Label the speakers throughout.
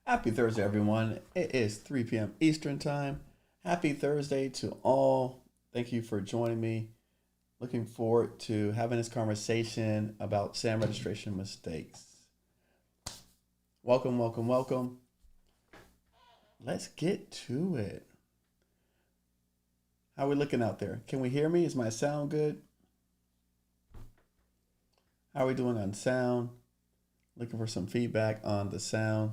Speaker 1: Happy Thursday, everyone. It is 3 p.m. Eastern Time. Happy Thursday to all. Thank you for joining me. Looking forward to having this conversation about SAM registration mistakes. Welcome, welcome, welcome. Let's get to it. How are we looking out there? Can we hear me? Is my sound good? How are we doing on sound? Looking for some feedback on the sound.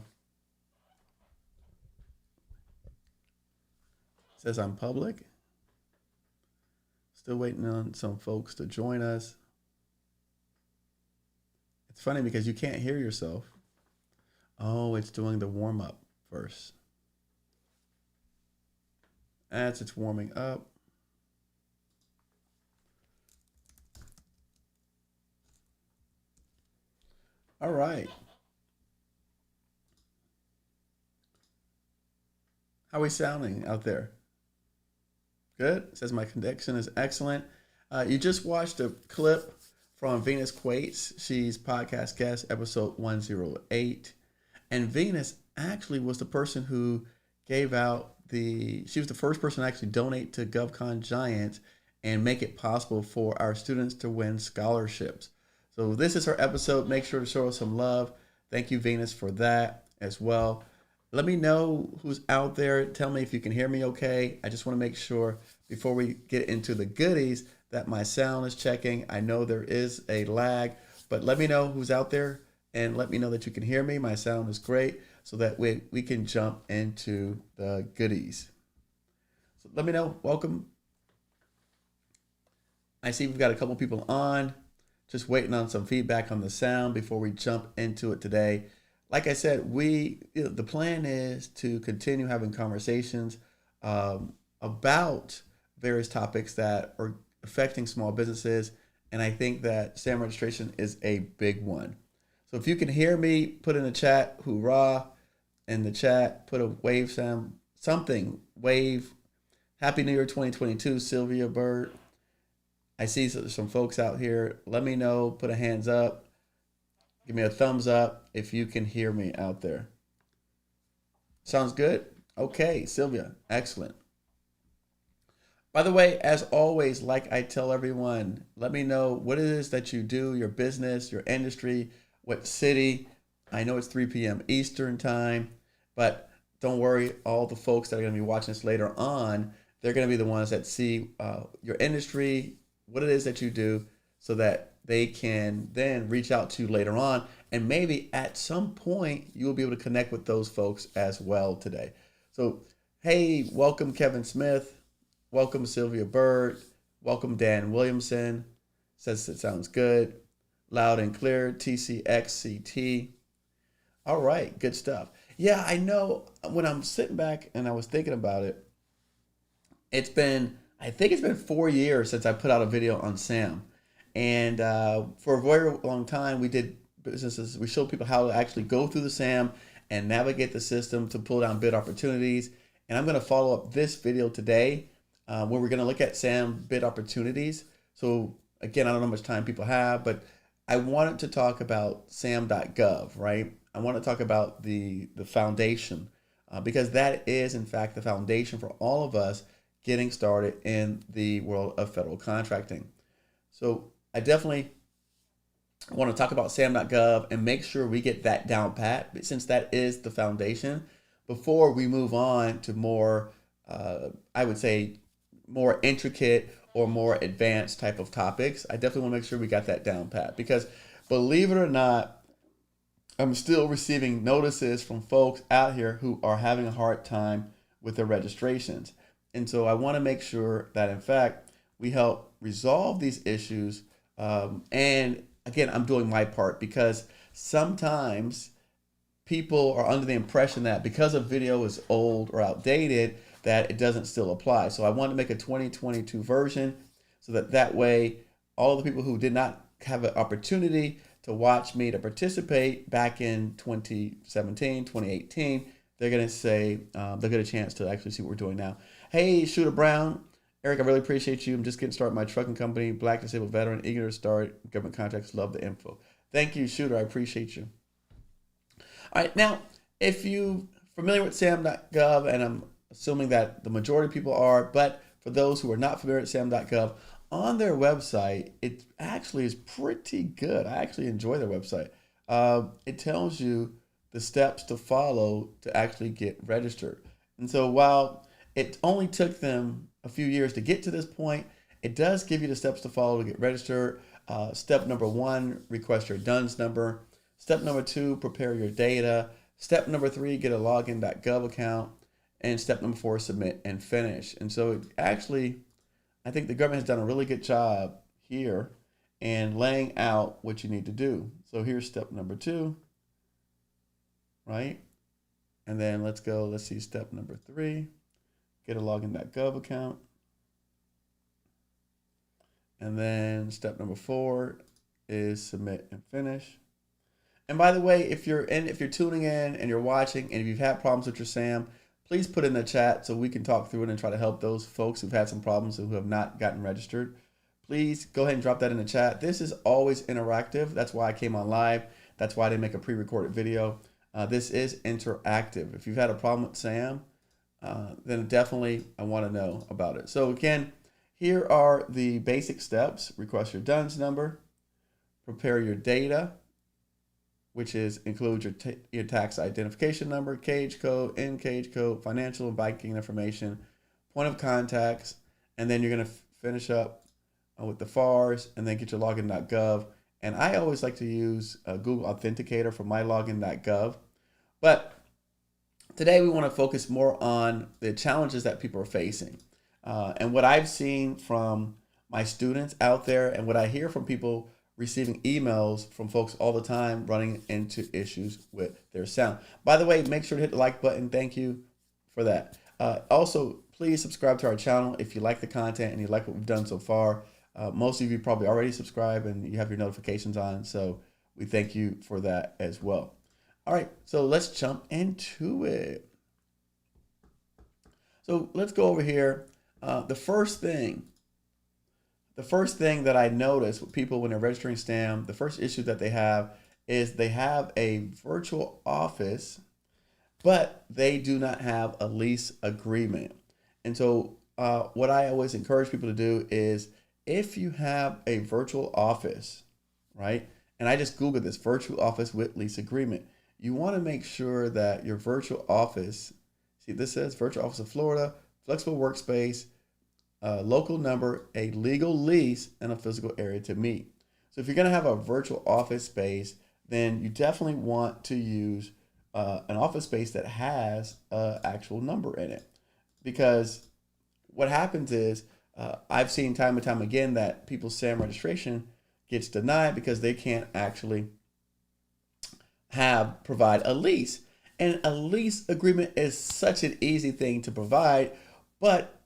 Speaker 1: Says I'm public. Still waiting on some folks to join us. It's funny because you can't hear yourself. Oh, it's doing the warm up first. As it's warming up. All right. How are we sounding out there? Good. It says my connection is excellent. You just watched a clip from Venus Quates. She's podcast guest, episode 108. And Venus actually was the person who gave out she was the first person to actually donate to GovCon Giants and make it possible for our students to win scholarships. So this is her episode. Make sure to show us some love. Thank you, Venus, for that as well. Let me know who's out there. Tell me if you can hear me okay. I just want to make sure before we get into the goodies that my sound is checking. I know there is a lag, but let me know who's out there and let me know that you can hear me. My sound is great so that we can jump into the goodies. So let me know. Welcome. I see we've got a couple people on. Just waiting on some feedback on the sound before we jump into it today. Like I said, the plan is to continue having conversations about various topics that are affecting small businesses, and I think that SAM registration is a big one. So if you can hear me, put in the chat, hoorah, in the chat, put a wave sound, something, wave, Happy New Year 2022, Sylvia Bird. I see some folks out here. Let me know, put a hands up. Give me a thumbs up if you can hear me out there. Sounds good? Okay, Sylvia, excellent. By the way, as always, like I tell everyone, let me know what it is that you do, your business, your industry, what city. I know it's 3 p.m. Eastern time, but don't worry, all the folks that are going to be watching this later on, they're going to be the ones that see your industry, what it is that you do, so that they can then reach out to you later on. And maybe at some point, you will be able to connect with those folks as well today. So, hey, welcome Kevin Smith. Welcome Sylvia Bird. Welcome Dan Williamson. Says it sounds good. Loud and clear, TCXCT. All right, good stuff. Yeah, I know when I'm sitting back and I was thinking about it, I think it's been 4 years since I put out a video on SAM. And for a very long time, we did businesses. We showed people how to actually go through the SAM and navigate the system to pull down bid opportunities. And I'm going to follow up this video today where we're going to look at SAM bid opportunities. So again, I don't know how much time people have, but I wanted to talk about SAM.gov, right? I want to talk about the foundation because that is, in fact, the foundation for all of us getting started in the world of federal contracting. So I definitely want to talk about SAM.gov and make sure we get that down pat, since that is the foundation, before we move on to more, I would say, more intricate or more advanced type of topics. I definitely want to make sure we got that down pat because, believe it or not, I'm still receiving notices from folks out here who are having a hard time with their registrations. And so I want to make sure that, in fact, we help resolve these issues. And again, I'm doing my part because sometimes people are under the impression that because a video is old or outdated, that it doesn't still apply. So I want to make a 2022 version so that way all the people who did not have an opportunity to watch me, to participate back in 2017, 2018, they're going to say, they'll get a chance to actually see what we're doing now. Hey, Shooter Brown. Eric, I really appreciate you. I'm just getting started with my trucking company, Black Disabled Veteran, eager to start government contracts. Love the info. Thank you, Shooter. I appreciate you. All right, now, if you familiar with SAM.gov, and I'm assuming that the majority of people are, but for those who are not familiar with SAM.gov, on their website, it actually is pretty good. I actually enjoy their website. It tells you the steps to follow to actually get registered. And so while it only took them a few years to get to this point, it does give you the steps to follow to get registered. Step number 1, request your DUNS number. Step number 2, prepare your data. Step number 3, get a login.gov account. And step number 4, submit and finish. And so it actually, I think the government has done a really good job here in laying out what you need to do. So here's step number 2, right? And then let's see step number 3, get a login.gov account. And then step number 4 is submit and finish. And by the way, if you're tuning in and you're watching, and if you've had problems with your SAM, please put in the chat so we can talk through it and try to help those folks who've had some problems and who have not gotten registered. Please go ahead and drop that in the chat. This is always interactive. That's why I came on live. That's why I didn't make a pre-recorded video. This is interactive. If you've had a problem with SAM, then definitely I want to know about it. So again, here are the basic steps. Request your DUNS number, prepare your data, which includes your tax identification number, cage code, in-cage code, financial and banking information, point of contacts, and then you're going to finish up with the FARs, and then get your login.gov. And I always like to use Google Authenticator for my login.gov. But today we want to focus more on the challenges that people are facing. And what I've seen from my students out there, and what I hear from people receiving emails from folks all the time running into issues with their sound. By the way, make sure to hit the like button. Thank you for that. Also, please subscribe to our channel if you like the content and you like what we've done so far. Most of you probably already subscribe and you have your notifications on, so we thank you for that as well. All right, so let's jump into it. So let's go over here. The first thing that I notice with people when they're registering SAM, the first issue that they have is they have a virtual office, but they do not have a lease agreement. And so what I always encourage people to do is, if you have a virtual office, right? And I just Googled this, virtual office with lease agreement. You want to make sure that your virtual office, see this says virtual office of Florida, flexible workspace, local number, a legal lease, and a physical area to meet. So if you're going to have a virtual office space, then you definitely want to use an office space that has an actual number in it. Because what happens is, I've seen time and time again that people's SAM registration gets denied because they can't actually provide a lease. And a lease agreement is such an easy thing to provide, but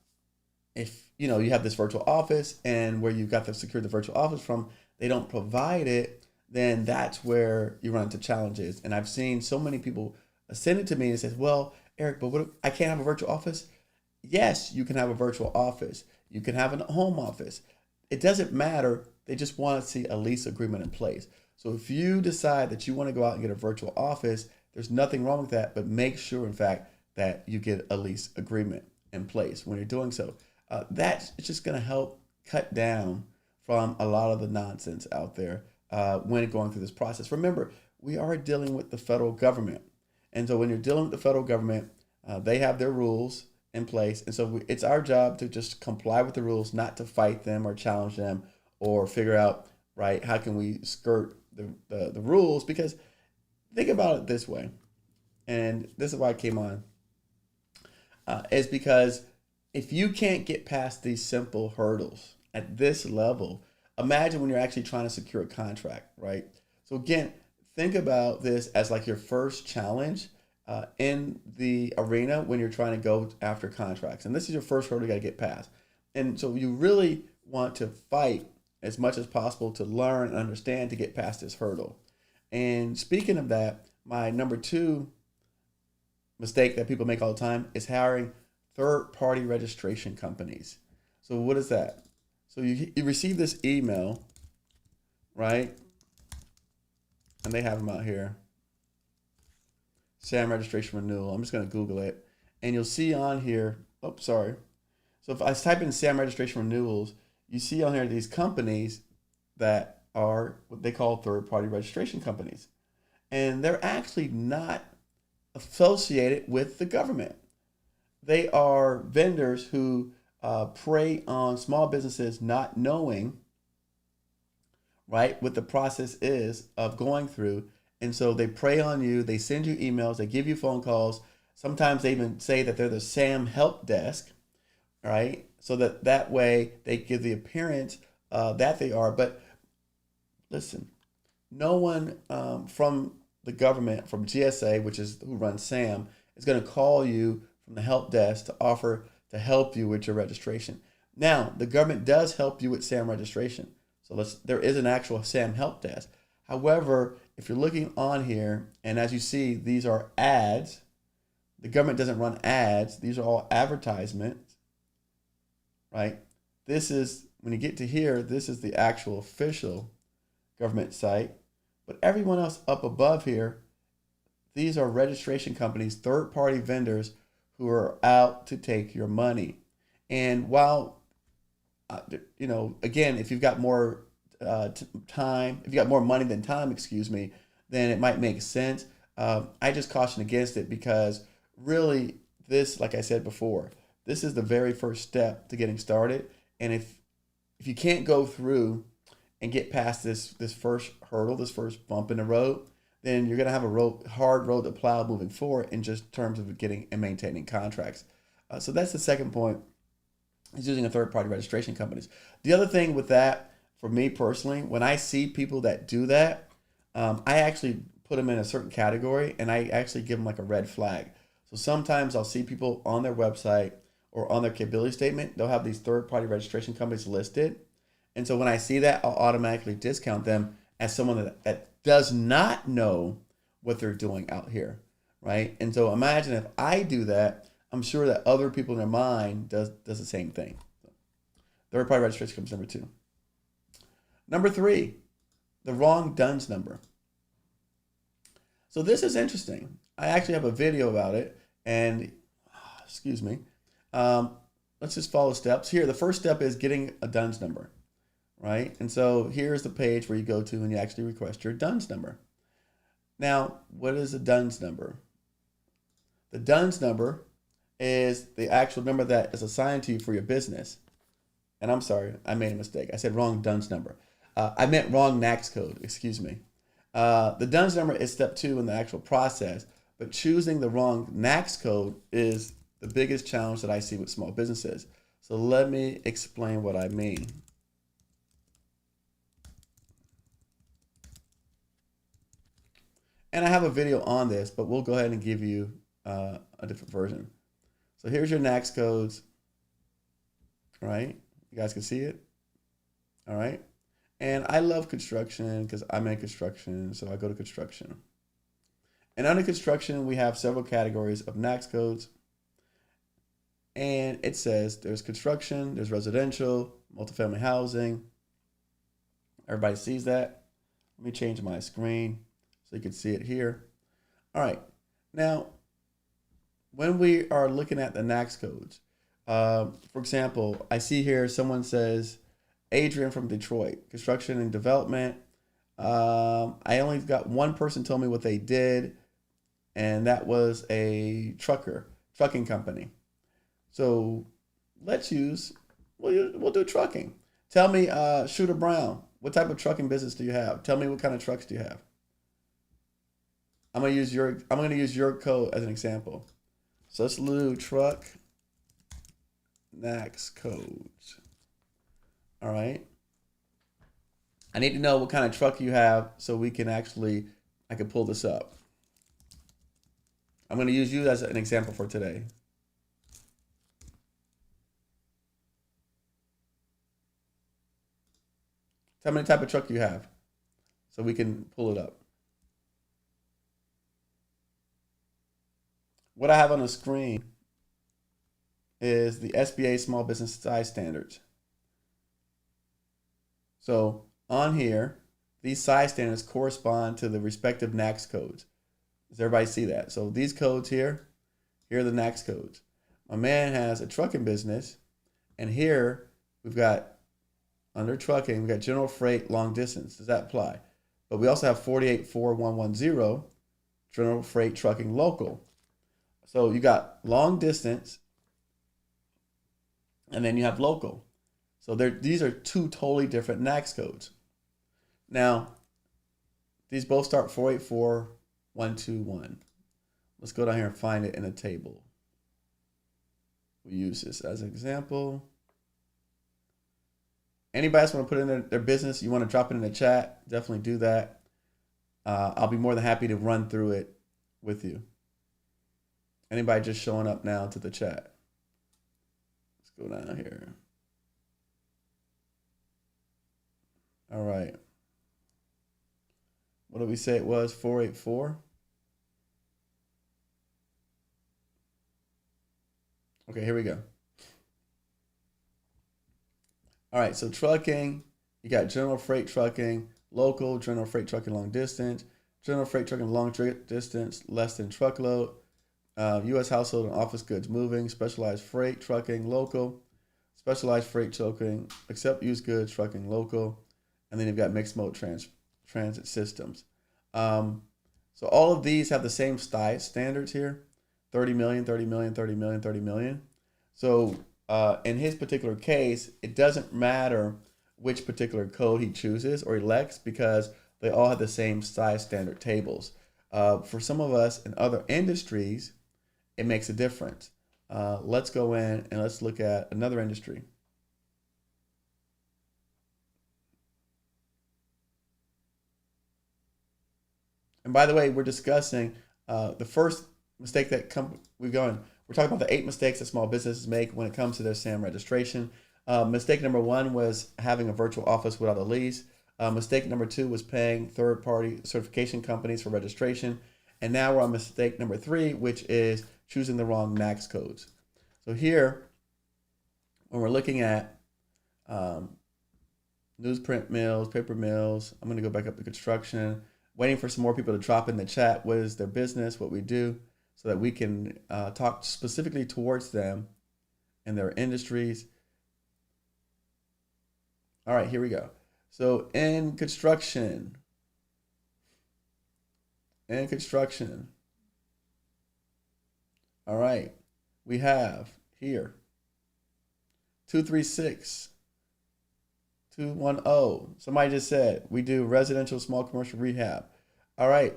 Speaker 1: if you have this virtual office and where you got to secure the virtual office from, they don't provide it, then that's where you run into challenges. And I've seen so many people send it to me and say, well, Eric, but what, I can't have a virtual office? Yes, you can have a virtual office. You can have a home office. It doesn't matter. They just want to see a lease agreement in place. So if you decide that you want to go out and get a virtual office, there's nothing wrong with that, but make sure, in fact, that you get a lease agreement in place when you're doing so. That's just going to help cut down from a lot of the nonsense out there when going through this process. Remember, we are dealing with the federal government. And so when you're dealing with the federal government, they have their rules in place. And so it's our job to just comply with the rules, not to fight them or challenge them or figure out, right, how can we skirt the rules? Because think about it this way, and this is why I came on, is because if you can't get past these simple hurdles at this level, imagine when you're actually trying to secure a contract, right? So again, think about this as like your first challenge in the arena when you're trying to go after contracts. And this is your first hurdle you got to get past. And so you really want to fight as much as possible to learn and understand to get past this hurdle. And speaking of that, my number 2 mistake that people make all the time is hiring third-party registration companies. So what is that? So you receive this email, right? And they have them out here. SAM registration renewal. I'm just going to Google it. And you'll see on here, oh, sorry. So if I type in SAM registration renewals, you see on here these companies that are what they call third-party registration companies. And they're actually not associated with the government. They are vendors who prey on small businesses not knowing, right, what the process is of going through. And so they prey on you, they send you emails, they give you phone calls. Sometimes they even say that they're the SAM help desk, right? So that way they give the appearance that they are. But listen, no one from the government, from GSA, which is who runs SAM, is going to call you from the help desk to offer to help you with your registration. Now, the government does help you with SAM registration. So there is an actual SAM help desk. However, if you're looking on here, and as you see, these are ads. The government doesn't run ads. These are all advertisements, right? This is, when you get to here, this is the actual official government site. But everyone else up above here, these are registration companies, third-party vendors who are out to take your money. And while, again, if you've got more time, if you got more money than time, then it might make sense. I just caution against it because really this, like I said before, this is the very first step to getting started. And if you can't go through and get past this first hurdle, this first bump in the road, then you're going to have a hard road to plow moving forward in just terms of getting and maintaining contracts. So that's the second point, is using a third-party registration companies. The other thing with that, for me personally, when I see people that do that, I actually put them in a certain category, and I actually give them like a red flag. So sometimes I'll see people on their website or on their capability statement, they'll have these third-party registration companies listed. And so when I see that, I'll automatically discount them as someone that does not know what they're doing out here, right? And so imagine if I do that, I'm sure that other people in their mind does the same thing. Third-party registration comes number 2. Number 3, the wrong DUNS number. So this is interesting. I actually have a video about it, and let's just follow steps. Here, the first step is getting a DUNS number, right? And so here's the page where you go to and you actually request your DUNS number. Now, what is a DUNS number? The DUNS number is the actual number that is assigned to you for your business. And I'm sorry, I made a mistake. I said wrong DUNS number. I meant wrong NAICS code, The DUNS number is step 2 in the actual process, but choosing the wrong NAICS code is the biggest challenge that I see with small businesses. So let me explain what I mean. And I have a video on this, but we'll go ahead and give you a different version. So here's your NAICS codes. All right, you guys can see it. All right. And I love construction because I'm in construction, so I go to construction. And under construction, we have several categories of NAICS codes. And it says there's construction, there's residential, multifamily housing. Everybody sees that. Let me change my screen so you can see it here. All right. Now, when we are looking at the NAICS codes, for example, I see here someone says, Adrian from Detroit, construction and development. I only got one person tell me what they did, and that was a trucking company. So let's we'll do trucking. Tell me, Shooter Brown, what type of trucking business do you have? Tell me what kind of trucks do you have? I'm gonna use your code as an example. So let's do truck NAICS codes. All right. I need to know what kind of truck you have so I can pull this up. I'm going to use you as an example for today. Tell me the type of truck you have so we can pull it up. What I have on the screen is the SBA Small Business Size Standards. So on here, these size standards correspond to the respective NAICS codes. Does everybody see that? So these codes here are the NAICS codes. My man has a trucking business, and here we've got, under trucking, we've got general freight, long distance. Does that apply? But we also have 484110, general freight, trucking, local. So you got long distance, and then you have local. So these are two totally different NAICS codes. Now, these both start 484121. Let's go down here and find it in a table. We use this as an example. Anybody else want to put in their business, you want to drop it in the chat, definitely do that. I'll be more than happy to run through it with you. Anybody just showing up now to the chat? Let's go down here. All right. What did we say it was? 484? Okay, here we go. All right, so trucking, you got general freight trucking, local, general freight trucking long distance, general freight trucking long distance, less than truckload, U.S. household and office goods moving, specialized freight trucking, local, specialized freight trucking, except used goods trucking, local, and then you've got mixed mode transit systems. So all of these have the same size standards here, 30 million, 30 million, 30 million, 30 million. So in his particular case, it doesn't matter which particular code he chooses or elects because they all have the same size standard tables. For some of us in other industries, it makes a difference. Let's go in and let's look at another industry. And by the way, we're discussing the first mistake that we're talking about the 8 mistakes that small businesses make when it comes to their SAM registration. Mistake number 1 was having a virtual office without a lease. Mistake number 2 was paying third-party certification companies for registration. And now we're on mistake number 3, which is choosing the wrong NAICS codes. So here, when we're looking at newsprint mills, paper mills, I'm going to go back up to construction, waiting for some more people to drop in the chat what is their business, what we do, so that we can talk specifically towards them and their industries. All right, here we go. So in construction, all right, we have here 236, 210. Somebody just said we do residential small commercial rehab. All right,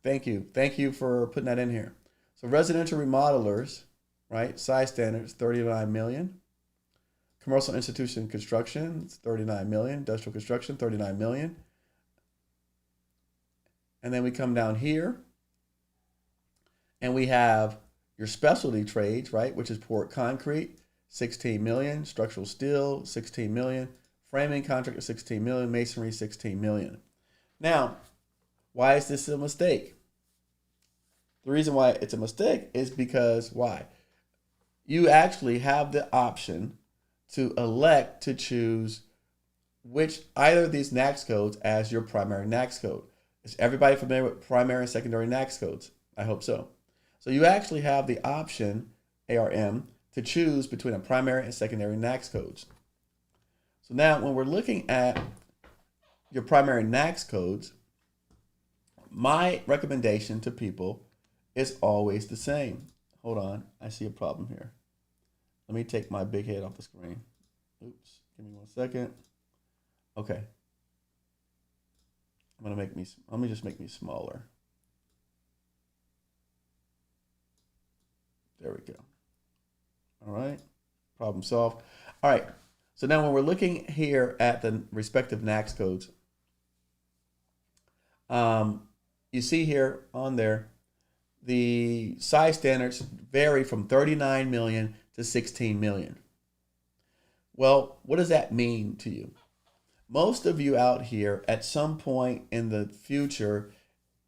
Speaker 1: thank you. Thank you for putting that in here. So residential remodelers, right? Size standards, 39 million. Commercial institution construction, 39 million. Industrial construction, 39 million. And then we come down here and we have your specialty trades, right? Which is poured concrete, 16 million. Structural steel, 16 million. Framing contractor, 16 million. Masonry, 16 million. Now, why is this a mistake? The reason why it's a mistake is because why? You actually have the option to elect to choose which either of these NAICS codes as your primary NAICS code. Is everybody familiar with primary and secondary NAICS codes? I hope so. So you actually have the option, ARM, to choose between a primary and secondary NAICS codes. So now when we're looking at your primary NAICS codes, my recommendation to people is always the same. Hold on, I see a problem here. Let me take my big head off the screen. Oops, give me 1 second. Okay. Let me just make me smaller. There we go. All right, problem solved. All right, so now when we're looking here at the respective NAICS codes, you see here on there, the size standards vary from 39 million to 16 million. Well, what does that mean to you? Most of you out here at some point in the future,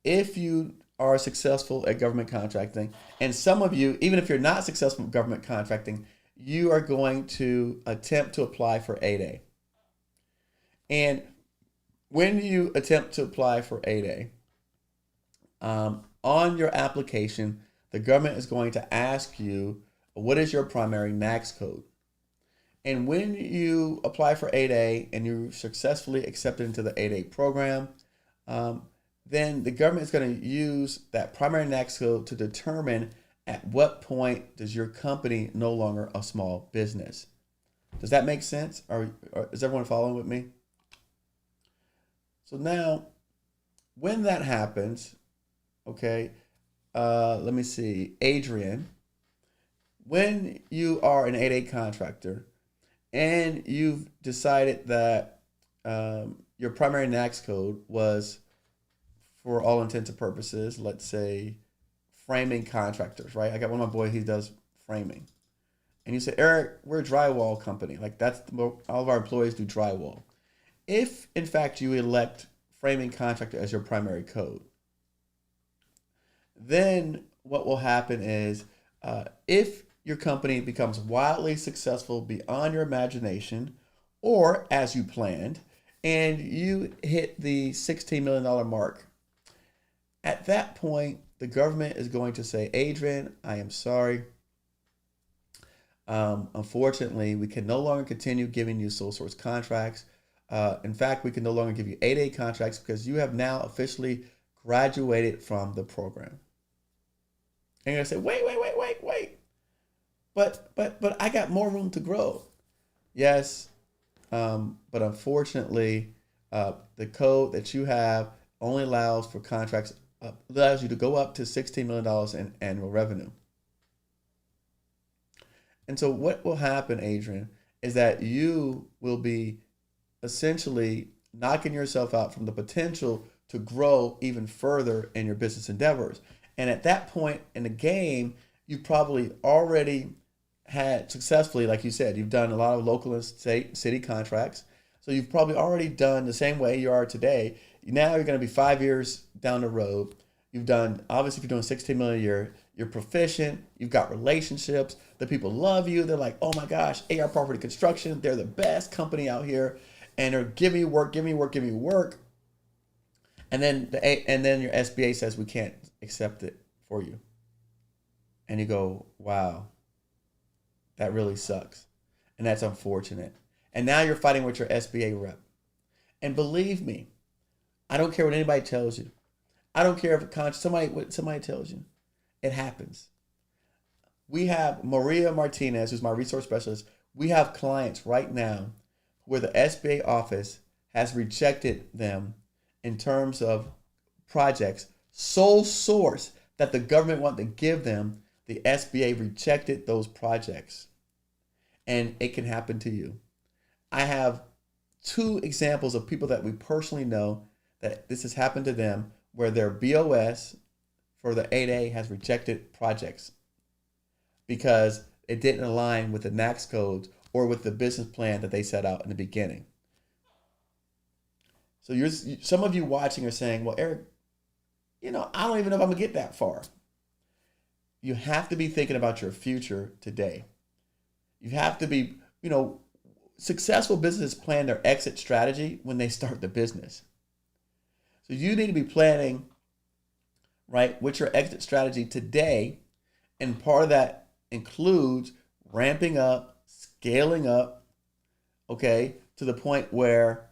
Speaker 1: if you are successful at government contracting, and some of you, even if you're not successful at government contracting, you are going to attempt to apply for 8A. And when you attempt to apply for 8A, on your application, the government is going to ask you, what is your primary NAICS code? And when you apply for 8A and you successfully accepted into the 8A program, then the government is going to use that primary NAICS code to determine at what point does your company no longer a small business. Does that make sense? Or is everyone following with me? So now, when that happens, okay, let me see, Adrian, when you are an 8A contractor and you've decided that your primary NAICS code was, for all intents and purposes, let's say framing contractors, right? I got one of my boys, he does framing. And you say, Eric, we're a drywall company. Like all of our employees do drywall. If in fact you elect framing contractor as your primary code, then what will happen is if your company becomes wildly successful beyond your imagination or as you planned, and you hit the $16 million mark, at that point, the government is going to say, Adrian, I am sorry. Unfortunately, we can no longer continue giving you sole source contracts. In fact, we can no longer give you 8A contracts because you have now officially graduated from the program. And you're going to say, wait. But I got more room to grow. Yes, but unfortunately, the code that you have only allows for contracts, allows you to go up to $16 million in annual revenue. And so what will happen, Adrian, is that you will be essentially knocking yourself out from the potential to grow even further in your business endeavors. And at that point in the game, you've probably already had successfully, like you said, you've done a lot of local and state city contracts. So you've probably already done the same way you are today. Now you're going to be 5 years down the road. You've done, obviously, if you're doing 16 million a year, you're proficient. You've got relationships. The people love you. They're like, oh my gosh, AR Property Construction, they're the best company out here, and they're give me work. And then your SBA says we can't accept it for you, and you go, wow, that really sucks, and that's unfortunate. And now you're fighting with your SBA rep. And believe me, I don't care what anybody tells you. I don't care if somebody tells you. It happens. We have Maria Martinez, who's my resource specialist. We have clients right now where the SBA office has rejected them in terms of projects, sole source that the government wanted to give them. The SBA rejected those projects. And it can happen to you. I have 2 examples of people that we personally know that this has happened to them, where their BOS for the 8A has rejected projects because it didn't align with the NAICS codes or with the business plan that they set out in the beginning. So some of you watching are saying, well, Eric, I don't even know if I'm going to get that far. You have to be thinking about your future today. You have to be, successful businesses plan their exit strategy when they start the business. So you need to be planning, right, what's your exit strategy today, and part of that includes ramping up, scaling up, okay, to the point where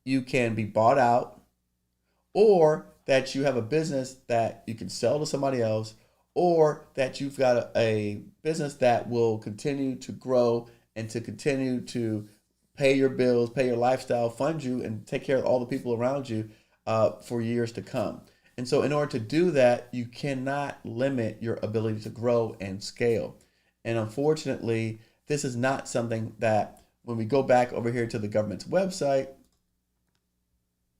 Speaker 1: you can be bought out, or that you have a business that you can sell to somebody else, or that you've got a business that will continue to grow and to continue to pay your bills, pay your lifestyle, fund you, and take care of all the people around you for years to come. And so in order to do that, you cannot limit your ability to grow and scale. And unfortunately, this is not something that when we go back over here to the government's website,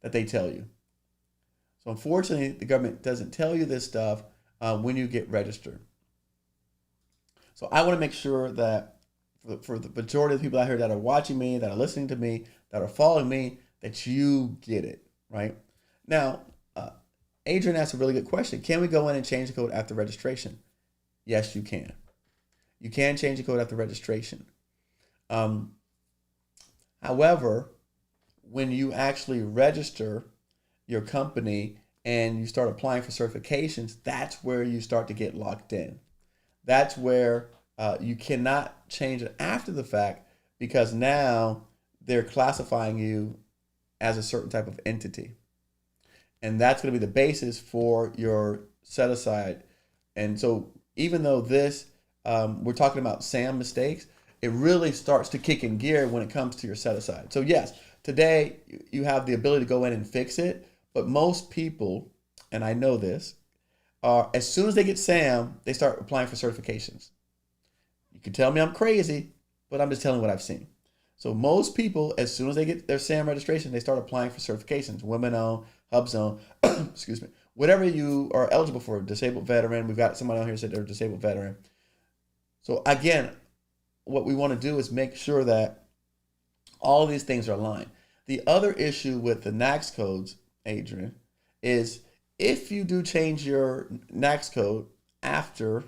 Speaker 1: that they tell you. So unfortunately, the government doesn't tell you this stuff when you get registered. So I want to make sure that for the majority of the people out here that are watching me, that are listening to me, that are following me, that you get it, right? Now, Adrian asked a really good question. Can we go in and change the code after registration? Yes, you can. You can change the code after registration. However, when you actually register your company and you start applying for certifications, that's where you start to get locked in. That's where you cannot change it after the fact, because now they're classifying you as a certain type of entity. And that's going to be the basis for your set aside. And so even though this, we're talking about SAM mistakes, it really starts to kick in gear when it comes to your set aside. So yes, today you have the ability to go in and fix it, but most people, and I know this, as soon as they get SAM, they start applying for certifications. You can tell me I'm crazy, but I'm just telling what I've seen. So most people, as soon as they get their SAM registration, they start applying for certifications, women-owned, HubZone, excuse me, whatever you are eligible for, disabled veteran. We've got somebody on here said they're a disabled veteran. So again, what we want to do is make sure that all these things are aligned. The other issue with the NAICS codes, Adrian, is if you do change your NAICS code after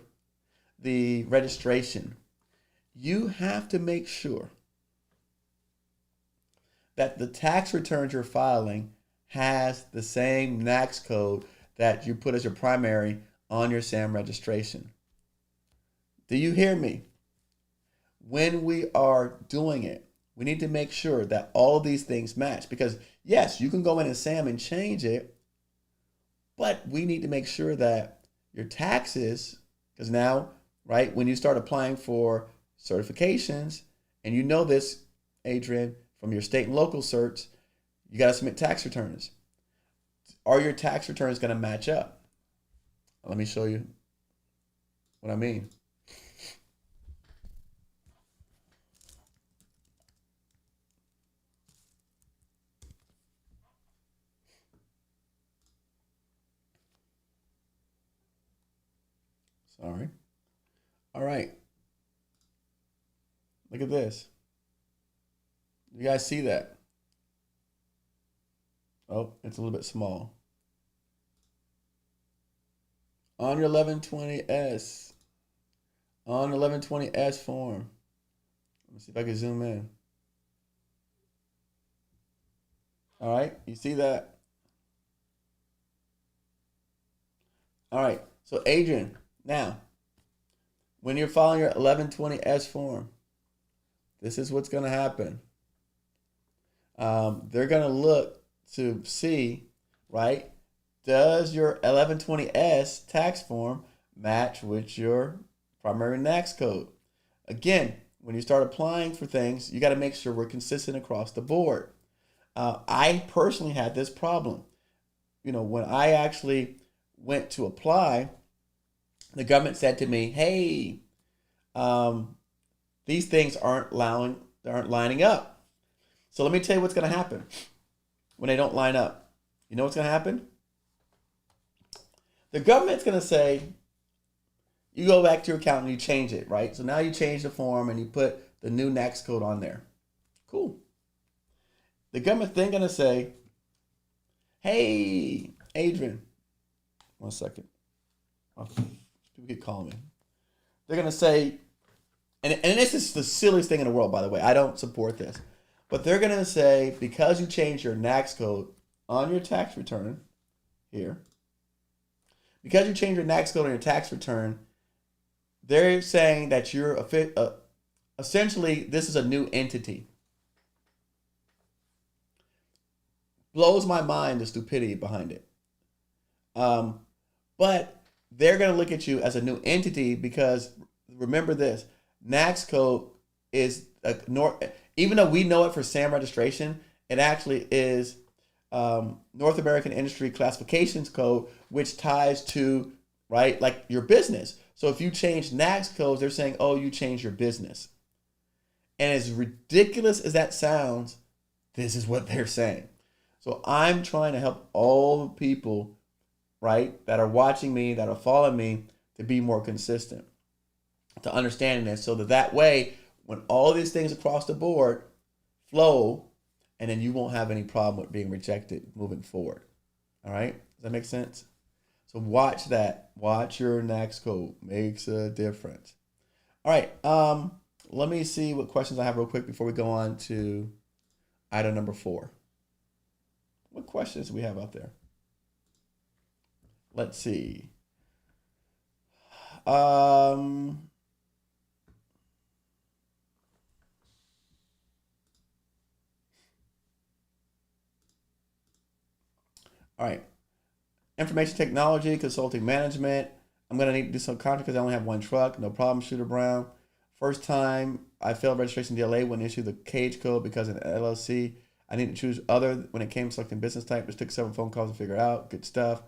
Speaker 1: the registration, you have to make sure that the tax returns you're filing has the same NAICS code that you put as your primary on your SAM registration. Do you hear me? When we are doing it, we need to make sure that all these things match, because yes, you can go in and SAM and change it, but we need to make sure that your taxes, because now, right, when you start applying for certifications, and you know this, Adrian, from your state and local certs, you got to submit tax returns. Are your tax returns going to match up? Let me show you what I mean. Sorry. All right. Look at this. You guys see that? Oh, it's a little bit small. On your 1120S, on 1120S form. Let me see if I can zoom in. All right, you see that? All right, so Adrian, now, when you're filing your 1120S form, this is what's going to happen. They're going to look to see, right, does your 1120S tax form match with your primary NAICS code? Again, when you start applying for things, you got to make sure we're consistent across the board. I personally had this problem. You know, when I actually went to apply, the government said to me, hey, these things aren't lining up. So let me tell you what's going to happen when they don't line up. You know what's going to happen? The government's going to say, you go back to your account and you change it, right? So now you change the form and you put the new NAICS code on there. Cool. The government's then going to say, hey, Adrian, 1 second. People keep calling me. They're going to say, and this is the silliest thing in the world, by the way. I don't support this. But they're going to say, because you changed your NAICS code on your tax return here, because you changed your NAICS code on your tax return, they're saying that you're essentially, this is a new entity. Blows my mind, the stupidity behind it. But they're going to look at you as a new entity because, remember this, NAICS code is even though we know it for SAM registration, it actually is North American Industry Classifications Code, which ties to, right, like your business. So if you change NAICS codes, they're saying, oh, you changed your business. And as ridiculous as that sounds, this is what they're saying. So I'm trying to help all the people, right, that are watching me, that are following me, to be more consistent, to understanding this, so that way, when all these things across the board flow, and then you won't have any problem with being rejected moving forward. All right? Does that make sense? So watch that. Watch your NAICS code. Makes a difference. All right. Let me see what questions I have real quick before we go on to item number 4. What questions do we have out there? let's see. Um, all right. Information technology, consulting management. I'm going to need to do some contract because I only have one truck. No problem, Shooter Brown. First time I failed registration DLA when issued the cage code because in LLC I need to choose other when it came to selecting business type. Just took several phone calls to figure out. Good stuff.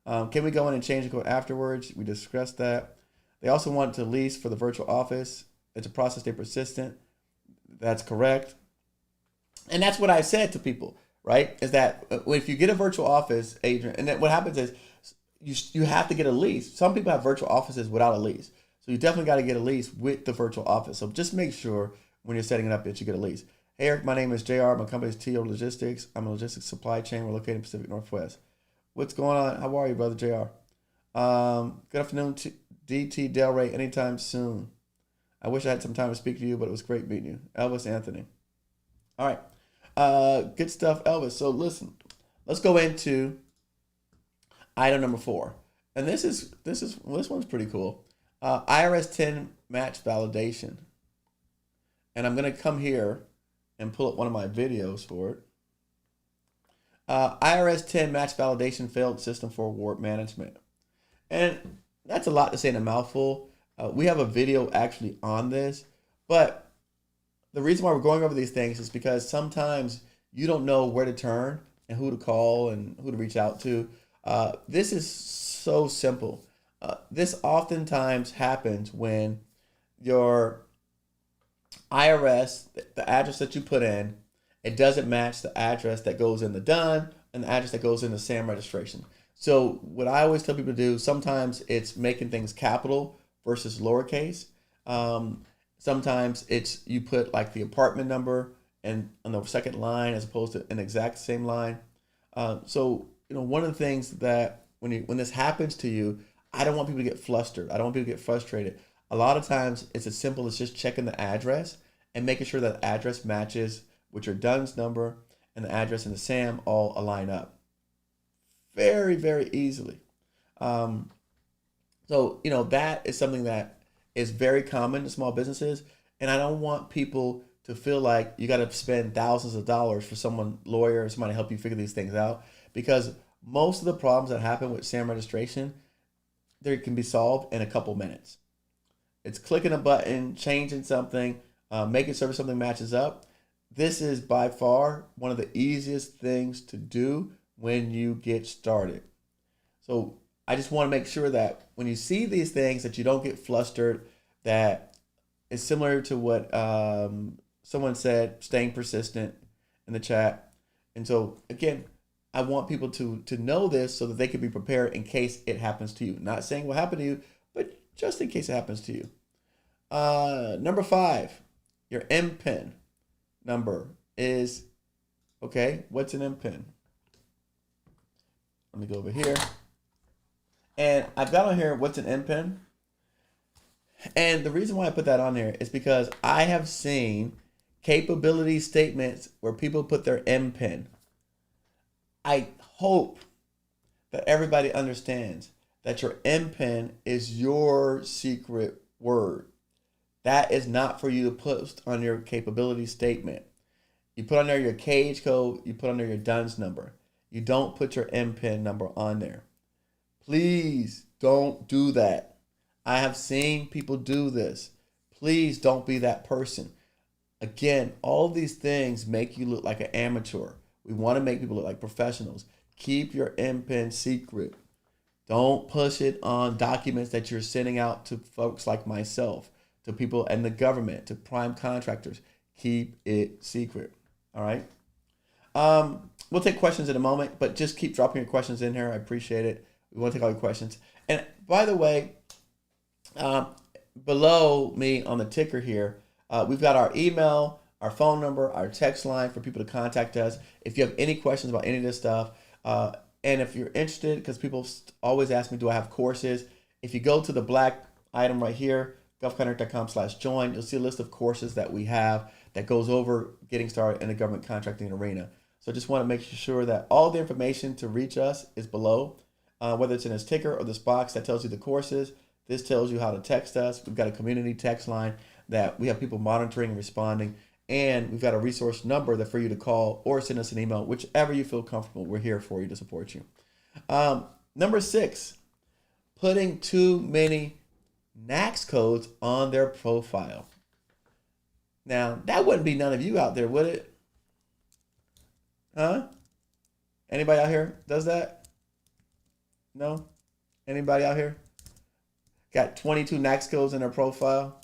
Speaker 1: Can we go in and change the code afterwards? We discussed that. They also want to lease for the virtual office. It's a process, stay persistent. That's correct. And that's what I said to people, right? Is that if you get a virtual office agent, and then what happens is you have to get a lease. Some people have virtual offices without a lease. So you definitely got to get a lease with the virtual office. So just make sure when you're setting it up that you get a lease. Hey, Eric, my name is JR. My company is TO Logistics. I'm a logistics supply chain. We're located in Pacific Northwest. What's going on? How are you, brother JR? Good afternoon, DT Delray. Anytime soon. I wish I had some time to speak to you, but it was great meeting you. Elvis Anthony. All right. Good stuff, Elvis. So listen, let's go into item number 4. And this one's pretty cool. IRS 10 match validation. And I'm going to come here and pull up one of my videos for it. IRS 10 match validation failed system for award management. And that's a lot to say in a mouthful. We have a video actually on this, but the reason why we're going over these things is because sometimes you don't know where to turn and who to call and who to reach out to. This is so simple. This oftentimes happens when your IRS, the address that you put in, it doesn't match the address that goes in the DUN and the address that goes in the SAM registration. So what I always tell people to do, sometimes it's making things capital versus lowercase. Sometimes it's you put like the apartment number and on the second line as opposed to an exact same line. So one of the things that when this happens to you, I don't want people to get flustered. I don't want people to get frustrated. A lot of times it's as simple as just checking the address and making sure that the address matches with your DUNS number and the address in the SAM all align up. Very, very easily. So that is something that is very common to small businesses. And I don't want people to feel like you got to spend thousands of dollars for someone, lawyer or somebody to help you figure these things out. Because most of the problems that happen with SAM registration, they can be solved in a couple minutes. It's clicking a button, changing something, making sure something matches up. This is by far one of the easiest things to do when you get started. So I just want to make sure that when you see these things that you don't get flustered, that it's similar to what someone said, staying persistent in the chat. And so again, I want people to know this so that they can be prepared in case it happens to you. Not saying what happened to you, but just in case it happens to you. Number 5, your MPIN number is, okay, what's an MPIN? Let me go over here. And I've got on here, what's an MPIN? And the reason why I put that on there is because I have seen capability statements where people put their MPIN. I hope that everybody understands that your MPIN is your secret word. That is not for you to post on your capability statement. You put on there your cage code, you put on there your DUNS number. You don't put your MPIN number on there. Please don't do that. I have seen people do this. Please don't be that person. Again, all of these things make you look like an amateur. We want to make people look like professionals. Keep your MPIN secret. Don't push it on documents that you're sending out to folks like myself, to people in the government, to prime contractors. Keep it secret. All right. We'll take questions in a moment, but just keep dropping your questions in here. I appreciate it. We want to take all your questions. And by the way, below me on the ticker here, we've got our email, our phone number, our text line for people to contact us. If you have any questions about any of this stuff, and if you're interested, because people always ask me, do I have courses? If you go to the black item right here, govconeric.com/join, you'll see a list of courses that we have that goes over getting started in the government contracting arena. So just want to make sure that all the information to reach us is below. whether it's in this ticker or this box that tells you the courses. This tells you how to text us. We've got a community text line that we have people monitoring and responding. And we've got a resource number that for you to call or send us an email, whichever you feel comfortable. We're here for you to support you. Number 6, putting too many NAICS codes on their profile. Now, that wouldn't be none of you out there, would it? Huh? Anybody out here does that? No? Anybody out here got 22 NAICS codes in their profile?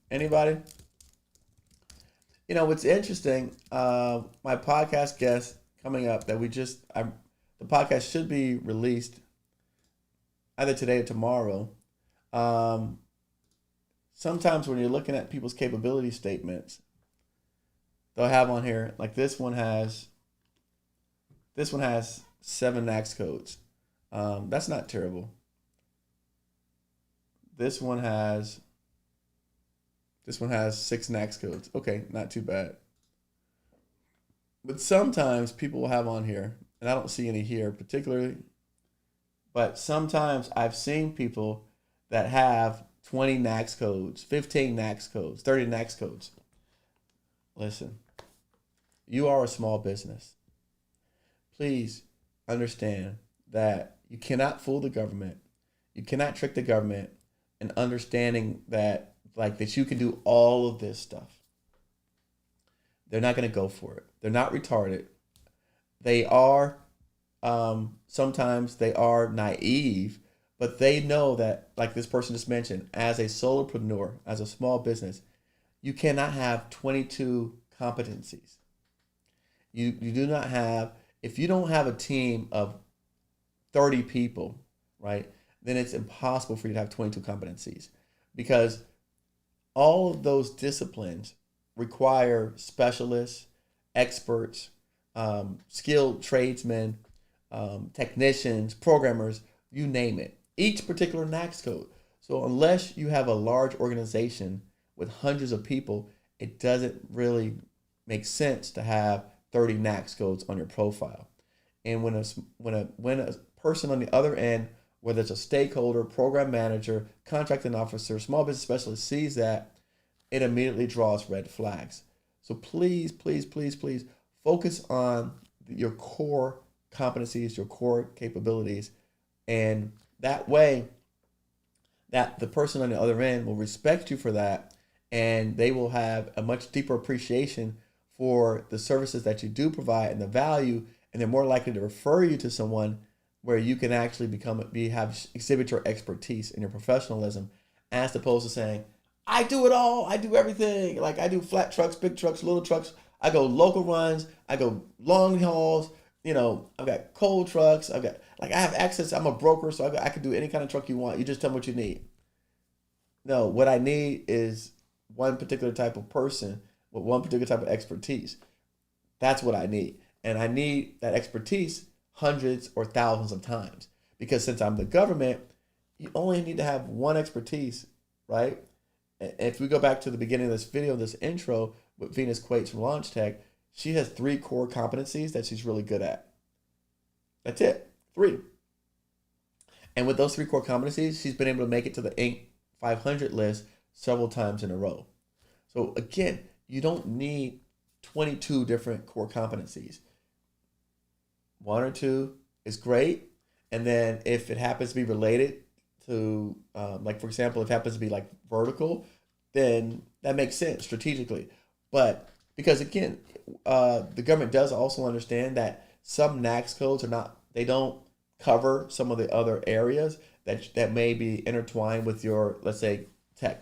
Speaker 1: Anybody? You know, what's interesting, my podcast guest coming up that the podcast should be released either today or tomorrow. Sometimes when you're looking at people's capability statements, they'll have on here, like this one has 7 NAICS codes. That's not terrible. This one has 6 NAICS codes. Okay, not too bad. But sometimes people will have on here, and I don't see any here particularly, but sometimes I've seen people that have 20 NAICS codes, 15 NAICS codes, 30 NAICS codes. Listen, you are a small business. Please understand that you cannot fool the government. You cannot trick the government in understanding that you can do all of this stuff. They're not going to go for it. They're not retarded. They are, sometimes they are naive, but they know that, like this person just mentioned, as a solopreneur, as a small business, you cannot have 22 competencies. You do not have, if you don't have a team of 30 people, right, then it's impossible for you to have 22 competencies, because all of those disciplines require specialists, experts, skilled tradesmen, technicians, programmers, you name it. Each particular NAICS code. So unless you have a large organization with hundreds of people, it doesn't really make sense to have 30 NAICS codes on your profile. And when a person on the other end, whether it's a stakeholder, program manager, contracting officer, small business specialist, sees that, it immediately draws red flags. So please, please, please, please focus on your core competencies, your core capabilities, and that way that the person on the other end will respect you for that, and they will have a much deeper appreciation for the services that you do provide and the value, and they're more likely to refer you to someone where you can actually exhibit your expertise and your professionalism, as opposed to saying, I do it all, I do everything. Like, I do flat trucks, big trucks, little trucks. I go local runs, I go long hauls. You know, I've got cold trucks. I have access. I'm a broker, so I can do any kind of truck you want. You just tell me what you need. No, what I need is one particular type of person with one particular type of expertise. That's what I need. And I need that expertise hundreds or thousands of times. Because since I'm the government, you only need to have one expertise, right? And if we go back to the beginning of this video, this intro with Venus Quates from Launch Tech, she has 3 core competencies that she's really good at. That's it. 3. And with those 3 core competencies, she's been able to make it to the Inc. 500 list several times in a row. So again, you don't need 22 different core competencies. 1 or 2 is great. And then if it happens to be related to, like for example, if it happens to be like vertical, then that makes sense strategically. But because again, the government does also understand that some NAICS codes they don't cover some of the other areas that may be intertwined with your, let's say,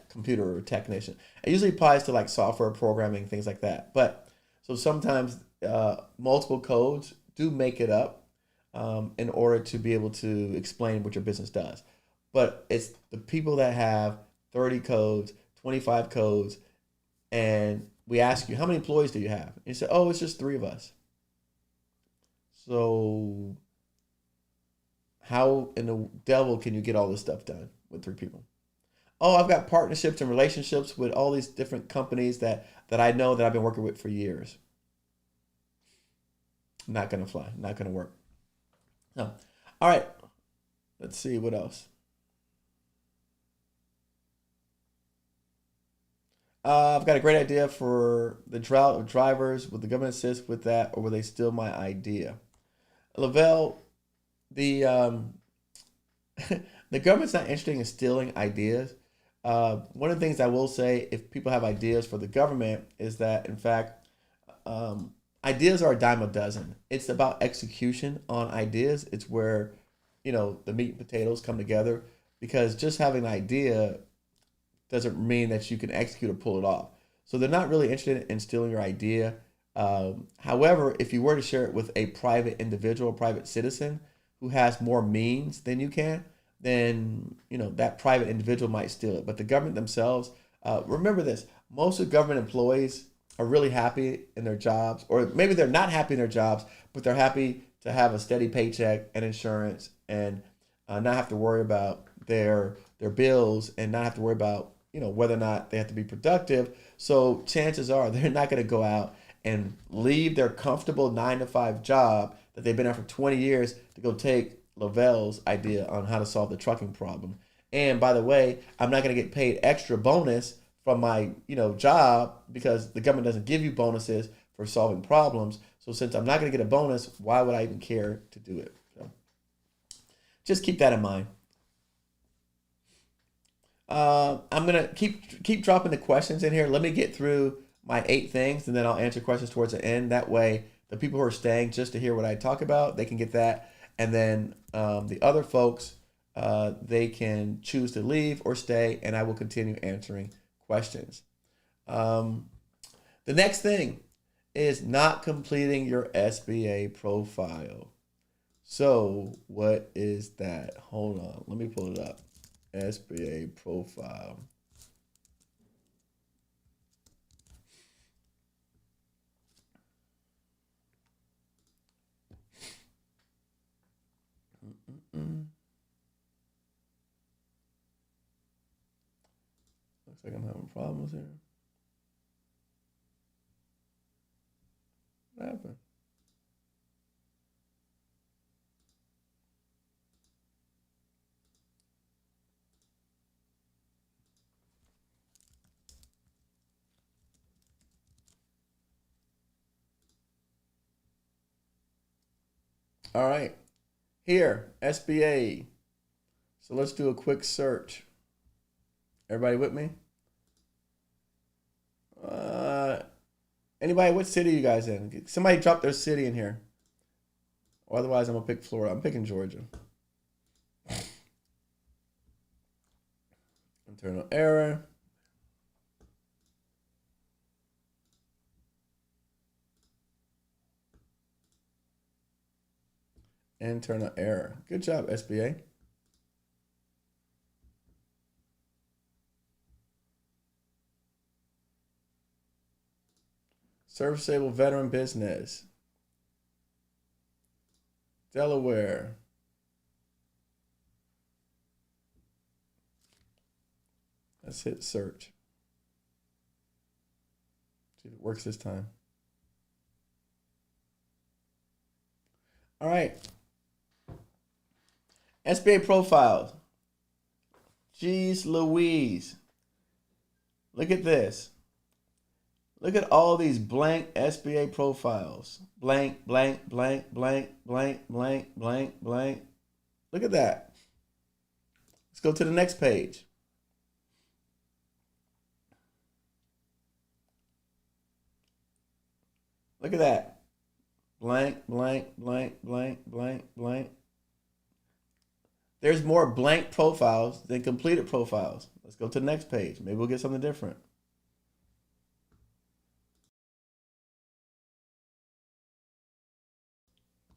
Speaker 1: computer or technician. It usually applies to like software programming, things like that. But so sometimes multiple codes do make it up in order to be able to explain what your business does. But it's the people that have 30 codes, 25 codes, and we ask you, how many employees do you have? And you say, oh, it's just 3 of us. So how in the devil can you get all this stuff done with 3 people? Oh, I've got partnerships and relationships with all these different companies that I know that I've been working with for years. Not going to fly. Not going to work. No. All right, let's see what else. I've got a great idea for the drought of drivers. Would the government assist with that, or will they steal my idea? Lavelle, the the government's not interested in stealing ideas. One of the things I will say, if people have ideas for the government, is that in fact, ideas are a dime a dozen. It's about execution on ideas. It's where the meat and potatoes come together. Because just having an idea doesn't mean that you can execute or pull it off. So they're not really interested in stealing your idea. However, if you were to share it with a private individual, private citizen who has more means than you can, then that private individual might steal it. But the government themselves, remember this: most of government employees are really happy in their jobs, or maybe they're not happy in their jobs, but they're happy to have a steady paycheck and insurance, and not have to worry about their bills, and not have to worry about whether or not they have to be productive. So chances are they're not going to go out and leave their comfortable 9 to 5 job that they've been at for 20 years to go take Lavelle's idea on how to solve the trucking problem. And by the way, I'm not going to get paid extra bonus from my job, because the government doesn't give you bonuses for solving problems. So since I'm not going to get a bonus, why would I even care to do it? So just keep that in mind. I'm gonna keep dropping the questions in here. Let me get through my 8 things, and then I'll answer questions towards the end. That way, the people who are staying just to hear what I talk about, they can get that, and then the other folks, they can choose to leave or stay, and I will continue answering questions. The next thing is not completing your SBA profile. So what is that? Hold on, let me pull it up. SBA profile. Looks like I'm having problems here. What happened? All right, here, SBA. So let's do a quick search. Everybody with me? Anybody, what city are you guys in? Somebody drop their city in here. Or otherwise, I'm going to pick Florida. I'm picking Georgia. Internal error. Internal error. Good job, SBA. Service-able veteran business. Delaware. Let's hit search. See if it works this time. All right. SBA profiles. Jeez Louise. Look at this. Look at all these blank SBA profiles. Blank, blank, blank, blank, blank, blank, blank, blank. Look at that. Let's go to the next page. Look at that. Blank, blank, blank, blank, blank, blank. There's more blank profiles than completed profiles. Let's go to the next page. Maybe we'll get something different.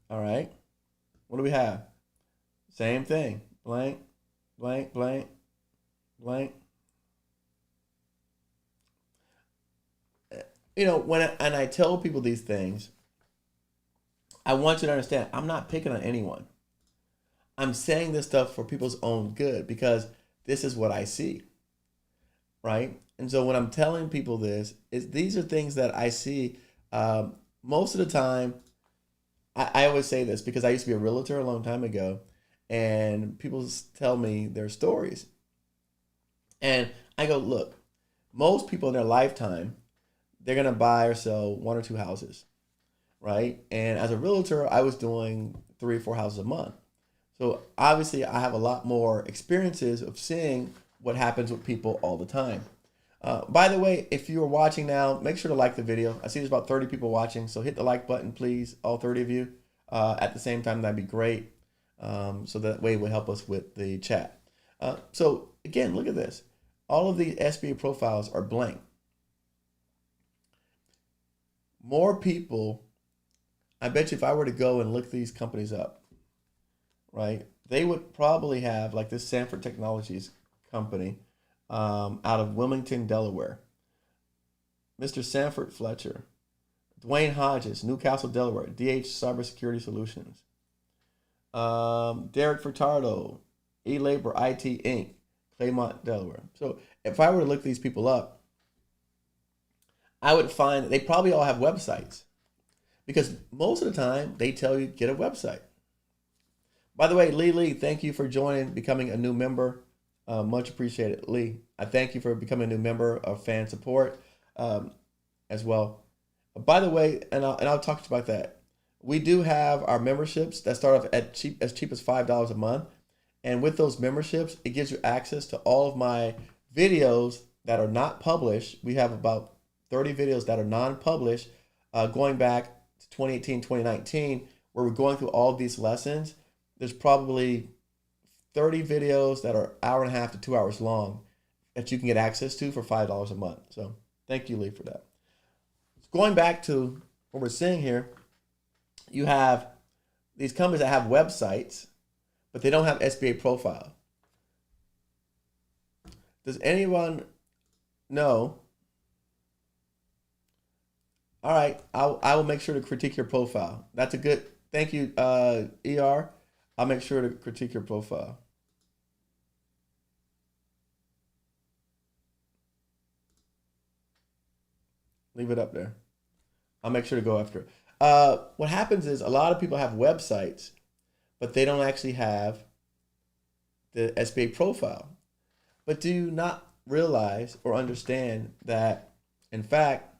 Speaker 1: All right. What do we have? Same thing. Blank, blank, blank, blank. When I tell people these things, I want you to understand, I'm not picking on anyone. I'm saying this stuff for people's own good, because this is what I see, right? And so when I'm telling people this, these are things that I see. Most of the time, I always say this because I used to be a realtor a long time ago, and people tell me their stories. And I go, look, most people in their lifetime, they're going to buy or sell 1 or 2 houses, right? And as a realtor, I was doing 3 or 4 houses a month. So obviously I have a lot more experiences of seeing what happens with people all the time. By the way, if you are watching now, make sure to like the video. I see there's about 30 people watching, so hit the like button, please, all 30 of you. At the same time, that'd be great. So that way it would help us with the chat. So again, look at this. All of the SBA profiles are blank. More people, I bet you if I were to go and look these companies up, right, they would probably have, like this Sanford Technologies company out of Wilmington, Delaware. Mr. Sanford Fletcher. Dwayne Hodges, Newcastle, Delaware. DH Cybersecurity Solutions. Derek Furtado, eLabor IT Inc., Claymont, Delaware. So if I were to look these people up, I would find that they probably all have websites, because most of the time they tell you get a website. By the way, Lee, thank you for joining, becoming a new member. Much appreciated, Lee. I thank you for becoming a new member of fan support as well. By the way, and I'll talk to you about that. We do have our memberships that start off at as cheap as $5 a month. And with those memberships, it gives you access to all of my videos that are not published. We have about 30 videos that are non-published going back to 2018, 2019, where we're going through all of these lessons. There's probably 30 videos that are 1.5 to 2 hours long that you can get access to for $5 a month. So thank you, Lee, for that. Going back to what we're seeing here, you have these companies that have websites, but they don't have SBA profile. Does anyone know? All right, I will make sure to critique your profile. That's a good, thank you, ER. I'll make sure to critique your profile. Leave it up there. I'll make sure to go after it. What happens is a lot of people have websites, but they don't actually have the SBA profile. But do you not realize or understand that, in fact,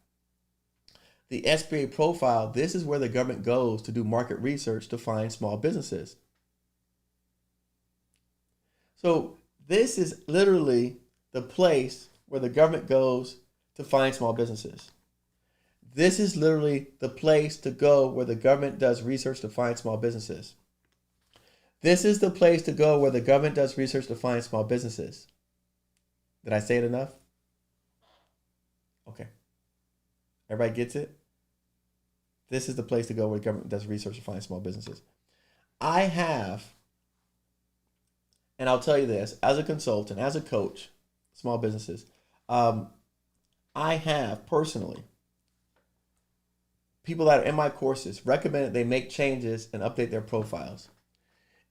Speaker 1: the SBA profile, this is where the government goes to do market research to find small businesses. So this is literally the place where the government goes to find small businesses. This is literally the place to go where the government does research to find small businesses. This is the place to go where the government does research to find small businesses. Did I say it enough? Okay. Everybody gets it? This is the place to go where the government does research to find small businesses. I have, and I'll tell you this, as a consultant, as a coach, small businesses, I have personally people that are in my courses recommended they make changes and update their profiles.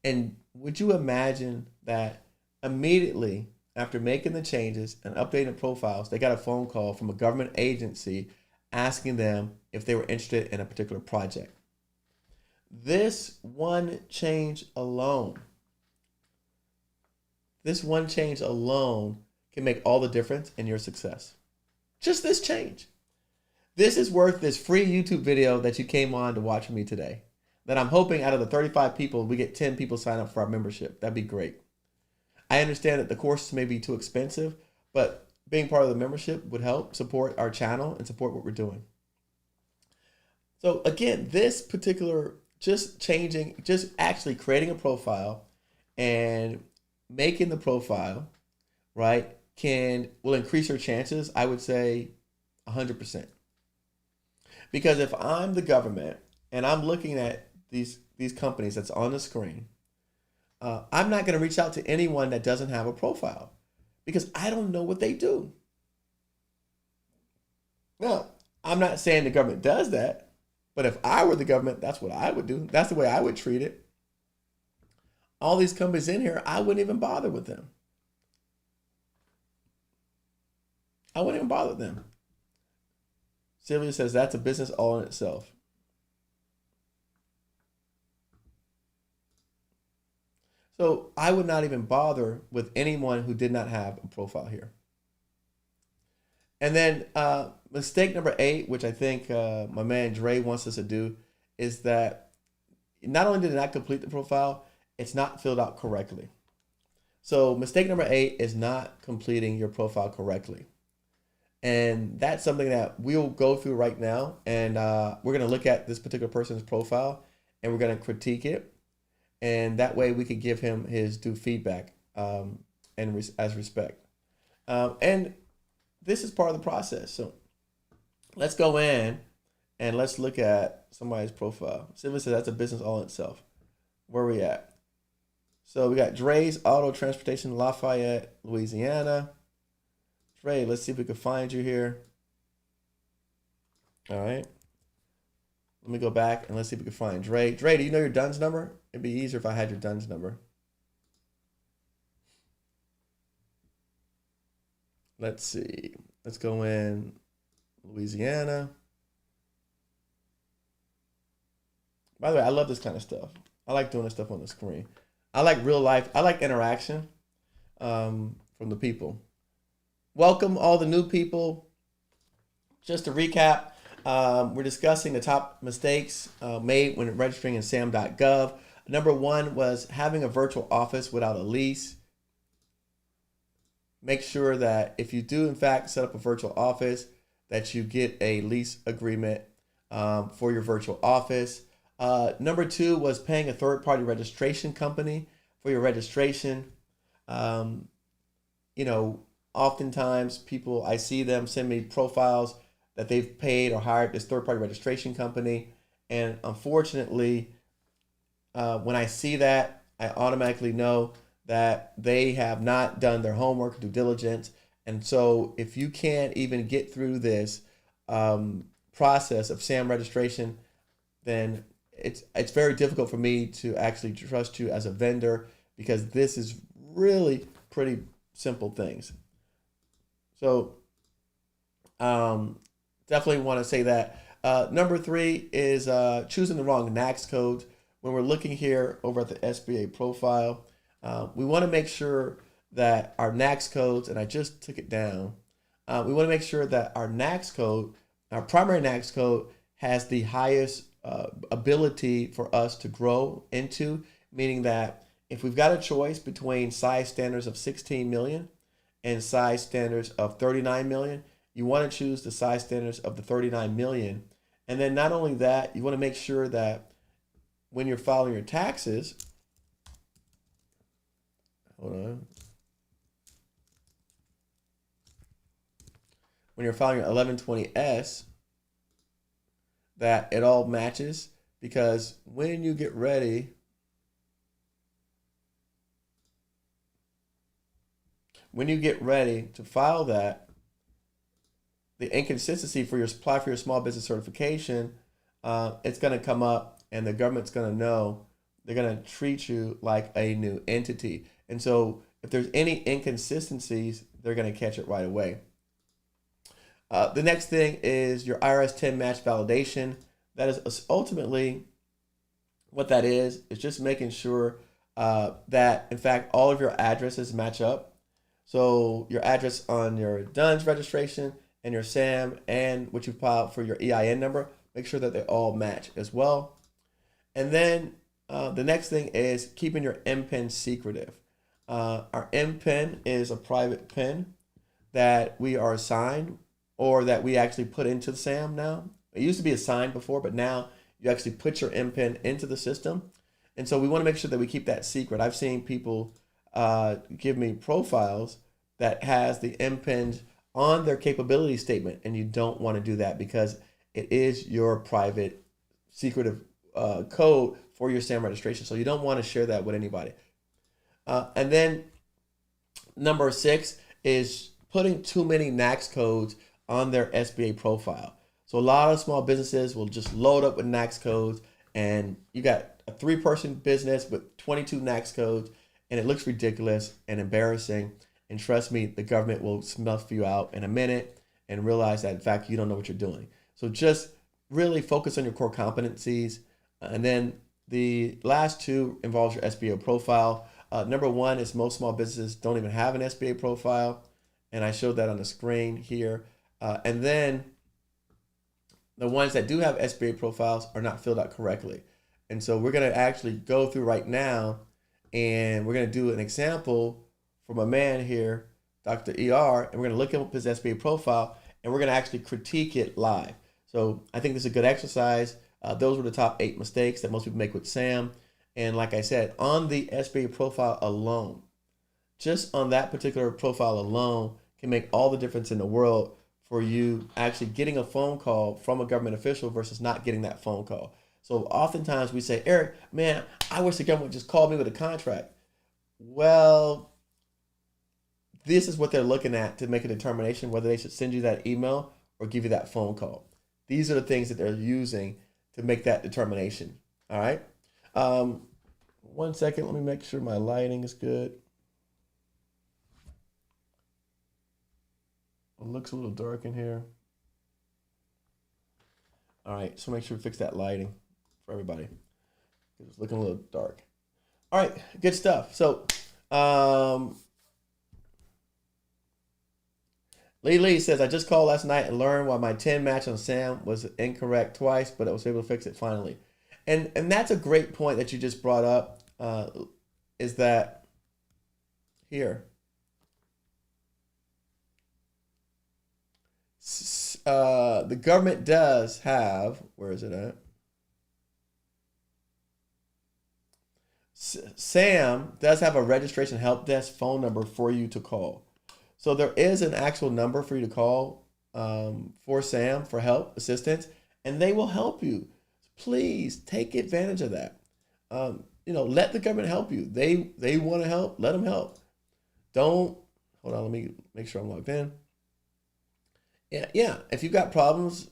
Speaker 1: And would you imagine that immediately after making the changes and updating profiles, they got a phone call from a government agency asking them if they were interested in a particular project. This one change alone can make all the difference in your success. Just this change. This is worth this free YouTube video that you came on to watch with me today. That I'm hoping out of the 35 people, we get 10 people sign up for our membership. That'd be great. I understand that the courses may be too expensive, but being part of the membership would help support our channel and support what we're doing. So again, this particular, just actually creating a profile and making the profile, right, will increase your chances, I would say 100%. Because if I'm the government and I'm looking at these companies that's on the screen, I'm not going to reach out to anyone that doesn't have a profile because I don't know what they do. Now, I'm not saying the government does that, but if I were the government, that's what I would do. That's the way I would treat it. All these companies in here, I wouldn't even bother with them. I wouldn't even bother with them. Sylvia says that's a business all in itself. So I would not even bother with anyone who did not have a profile here. And then mistake number 8, which I think my man Dre wants us to do, is that not only did it not complete the profile, it's not filled out correctly. So mistake number 8 is not completing your profile correctly. And that's something that we'll go through right now. And we're going to look at this particular person's profile and we're going to critique it. And that way we could give him his due feedback as respect. And this is part of the process. So let's go in and let's look at somebody's profile. Simply says that's a business all in itself. Where are we at? So we got Dre's Auto Transportation, Lafayette, Louisiana. Dre, let's see if we can find you here. All right. Let me go back and let's see if we can find Dre. Dre, do you know your DUNS number? It'd be easier if I had your DUNS number. Let's see. Let's go in Louisiana. By the way, I love this kind of stuff. I like doing this stuff on the screen. I like real life. I like interaction from the people. Welcome all the new people. Just to recap, we're discussing the top mistakes made when registering in SAM.gov. Number 1 was having a virtual office without a lease. Make sure that if you do in fact set up a virtual office, that you get a lease agreement for your virtual office. Number 2 was paying a third-party registration company for your registration. Oftentimes people, I see them send me profiles that they've paid or hired this third-party registration company. And unfortunately, when I see that, I automatically know that they have not done their homework, due diligence. And so if you can't even get through this process of SAM registration, then it's very difficult for me to actually trust you as a vendor, because this is really pretty simple things. So definitely want to say that. Number 3 is choosing the wrong NAICS code. When we're looking here over at the SBA profile, we want to make sure that our NAICS codes, and I just took it down, we want to make sure that our NAICS code, our primary NAICS code, has the highest ability for us to grow into, meaning that if we've got a choice between size standards of 16 million and size standards of 39 million, you want to choose the size standards of the 39 million. And then not only that, you want to make sure that when you're filing your taxes, hold on. When you're filing your 1120S, that it all matches, because when you get ready, to file that, the inconsistency for your apply for your small business certification, it's going to come up, and the government's going to know. They're going to treat you like a new entity. And so if there's any inconsistencies, they're going to catch it right away. The next thing is your IRS 10 match validation. That is ultimately what that is just making sure that, in fact, all of your addresses match up. So your address on your DUNS registration and your SAM and what you filed for your EIN number, make sure that they all match as well. And then the next thing is keeping your MPIN secretive. Our MPIN is a private PIN that we are assigned, or that we actually put into the SAM now. It used to be assigned before, but now you actually put your MPIN into the system. And so we want to make sure that we keep that secret. I've seen people give me profiles that has the MPIN on their capability statement, and you don't want to do that, because it is your private secretive code for your SAM registration. So you don't want to share that with anybody. And then number 6 is putting too many NAICS codes on their SBA profile. So a lot of small businesses will just load up with NAICS codes, and you got a 3-person business with 22 NAICS codes, and it looks ridiculous and embarrassing. And trust me, the government will snuff you out in a minute and realize that, in fact, you don't know what you're doing. So just really focus on your core competencies. And then the last 2 involves your SBA profile. Number one is most small businesses don't even have an SBA profile, and I showed that on the screen here. And then the ones that do have SBA profiles are not filled out correctly. And so we're going to actually go through right now, and we're going to do an example from a man here, Dr. ER, and we're going to look up his SBA profile, and we're going to actually critique it live. So I think this is a good exercise. Those were the top 8 mistakes that most people make with SAM. And like I said, on the SBA profile alone, just on that particular profile alone can make all the difference in the world for you actually getting a phone call from a government official versus not getting that phone call. So oftentimes we say, Eric, man, I wish the government just called me with a contract. Well, this is what they're looking at to make a determination whether they should send you that email or give you that phone call. These are the things that they're using to make that determination. All right. 1 second. Let me make sure my lighting is good. It looks a little dark in here. All right. So make sure we fix that lighting for everybody. It's looking a little dark. All right. Good stuff. So, Lee says, I just called last night and learned why my 10 match on SAM was incorrect twice, but I was able to fix it finally. And that's a great point that you just brought up, is that here. The government does have, where is it at? SAM does have a registration help desk phone number for you to call. So there is an actual number for you to call for SAM for help, assistance, and they will help you. Please take advantage of that. Let the government help you. They want to help. Let them help. Hold on. Let me make sure I'm logged in. Yeah. If you've got problems,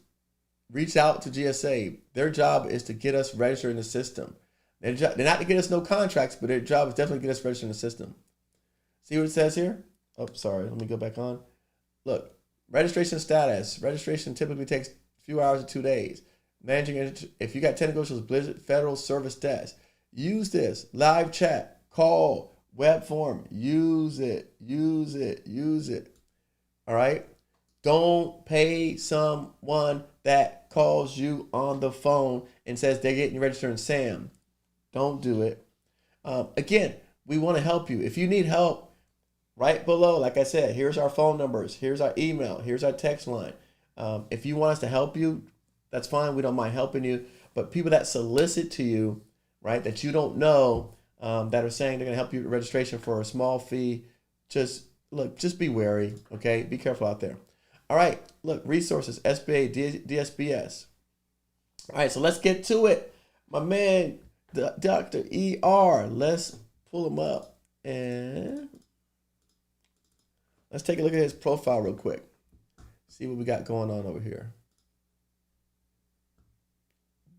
Speaker 1: reach out to GSA. Their job is to get us registered in the system. They're not to get us no contracts, but their job is definitely to get us registered in the system. See what it says here? Oh, sorry. Let me go back on. Look, registration status. Registration typically takes a few hours to 2 days. Managing, if you got technical issues, Blizzard Federal Service Desk. Use this. Live chat, call, web form. Use it. All right? Don't pay someone that calls you on the phone and says they're getting you registered in SAM. Don't do it. Again, we want to help you. If you need help, right below, like I said, here's our phone numbers. Here's our email. Here's our text line. If you want us to help you, that's fine. We don't mind helping you. But people that solicit to you, right, that you don't know, that are saying they're going to help you with registration for a small fee, just be wary, okay? Be careful out there. All right, look, resources, SBA, DSBS. All right, so let's get to it. My man, Dr. ER, let's pull him up and let's take a look at his profile real quick. See what we got going on over here.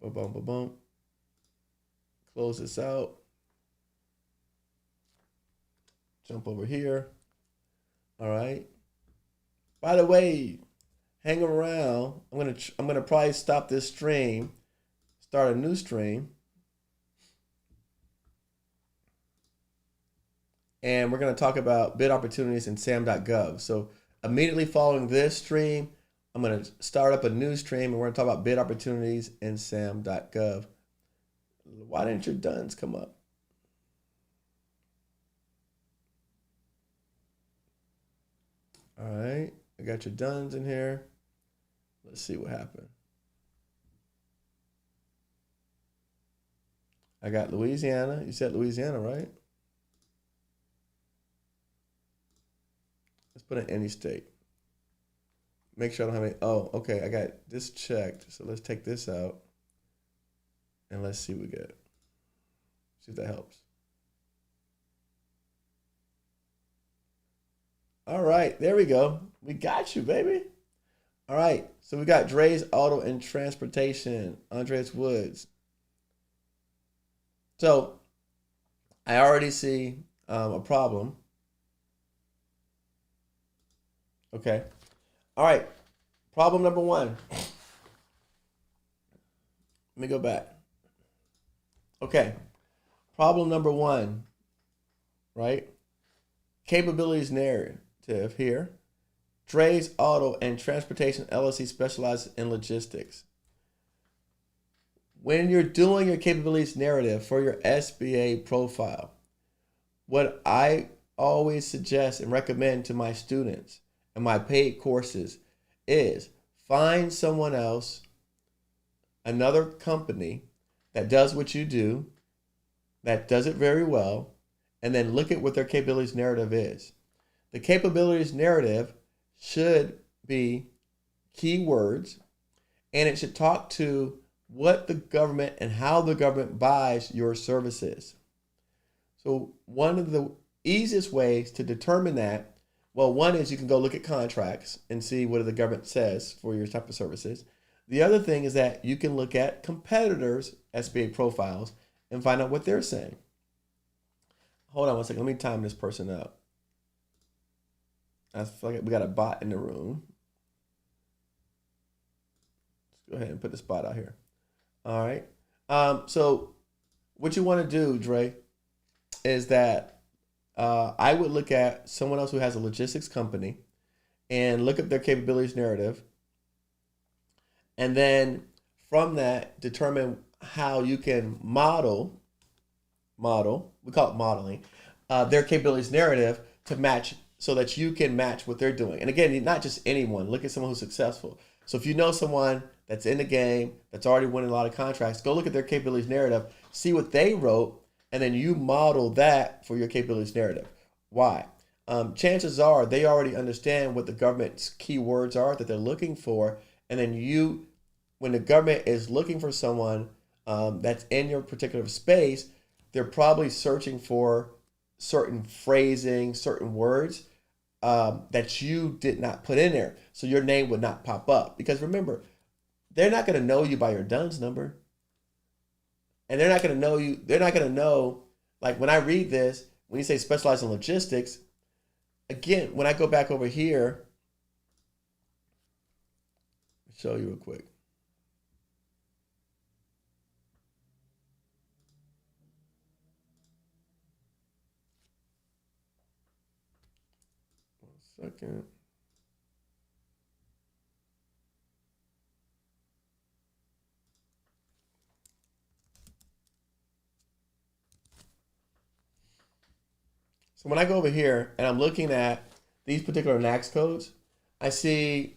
Speaker 1: Boom. Close this out. Jump over here. All right. By the way, hang around. I'm gonna probably stop this stream, start a new stream, and we're gonna talk about bid opportunities in SAM.gov. So immediately following this stream, I'm gonna start up a new stream, and we're gonna talk about bid opportunities in SAM.gov. Why didn't your duns come up? All right. I got your duns in here. Let's see what happened. I got Louisiana. You said Louisiana, right? Let's put in any state. Make sure I don't have any. Oh, okay. I got this checked. So let's take this out. And let's see what we get. See if that helps. All right, there we go. We got you, baby. All right, so we got Dre's Auto and Transportation, Andres Woods. So I already see a problem. Okay. All right, problem number one. Let me go back. Okay, problem number one. right? Capabilities narrative here. Dre's Auto and Transportation LLC specializes in logistics. When you're doing your capabilities narrative for your SBA profile, what I always suggest and recommend to my students and my paid courses is find someone else, another company that does what you do, that does it very well, and then look at what their capabilities narrative is. The capabilities narrative should be keywords, and it should talk to what the government and how the government buys your services. So one of the easiest ways to determine that, well, one is you can go look at contracts and see what the government says for your type of services. The other thing is that you can look at competitors' SBA profiles and find out what they're saying. Hold on one second. Let me time this person out. I feel like we got a bot in the room. Let's go ahead and put this bot out here. All right. So what you want to do, Dre, is that I would look at someone else who has a logistics company and look up their capabilities narrative. And then from that, determine how you can model, we call it modeling, their capabilities narrative to match so that you can match what they're doing. And again, not just anyone. Look at someone who's successful. So if you know someone that's in the game, that's already winning a lot of contracts, go look at their capabilities narrative, see what they wrote, and then you model that for your capabilities narrative. Why? Chances are they already understand what the government's keywords are that they're looking for, and then you, when the government is looking for someone that's in your particular space, they're probably searching for certain phrasing, certain words that you did not put in there. So your name would not pop up. Because remember, they're not going to know you by your DUNS number. And they're not going to know you. They're not going to know, like when I read this, when you say specialize in logistics, again, when I go back over here, I'll show you real quick. Second. So when I go over here and I'm looking at these particular NAICS codes, I see,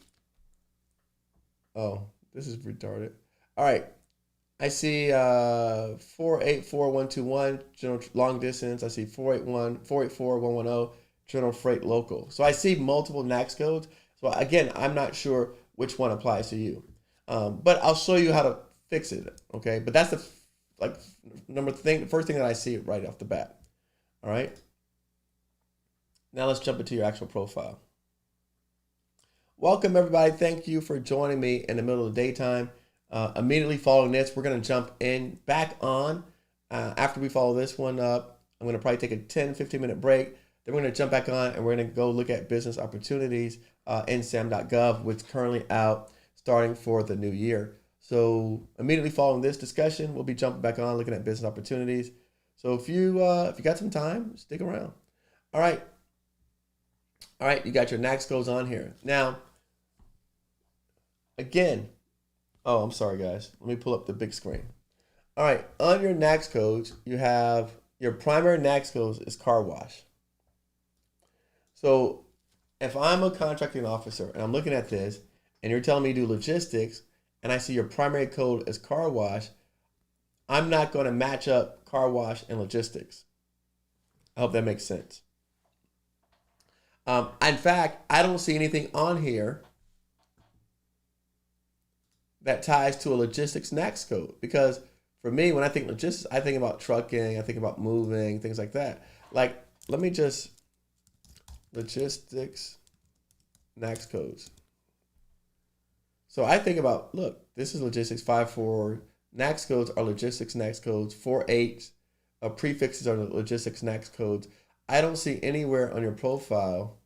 Speaker 1: oh, this is retarded. All right. I see 484121 general long distance. I see 484-110 general freight local. So I see multiple NAICS codes. So again, I'm not sure which one applies to you, but I'll show you how to fix it. Okay, but that's the first thing that I see right off the bat. All right. Now let's jump into your actual profile. Welcome everybody. Thank you for joining me in the middle of the daytime. Immediately following this, we're going to jump in back on. After we follow this one up, I'm going to probably take a 10-15 minute break. Then we're going to jump back on and we're going to go look at business opportunities in SAM.gov, which is currently out starting for the new year. So immediately following this discussion, we'll be jumping back on looking at business opportunities. So if you got some time, stick around. All right, you got your NAICS codes on here. Now, again, oh, I'm sorry, guys. Let me pull up the big screen. All right, on your NAICS codes, you have your primary NAICS codes is car wash. So if I'm a contracting officer and I'm looking at this and you're telling me to do logistics and I see your primary code is car wash, I'm not going to match up car wash and logistics. I hope that makes sense. In fact, I don't see anything on here that ties to a logistics NAICS code, because for me, when I think logistics, I think about trucking, I think about moving, things like that. Like, let me just, logistics NAICS codes. So I think about, look, this is logistics 5.4. NAICS codes are logistics NAICS codes. 4.8 prefixes are logistics NAICS codes. I don't see anywhere on your profile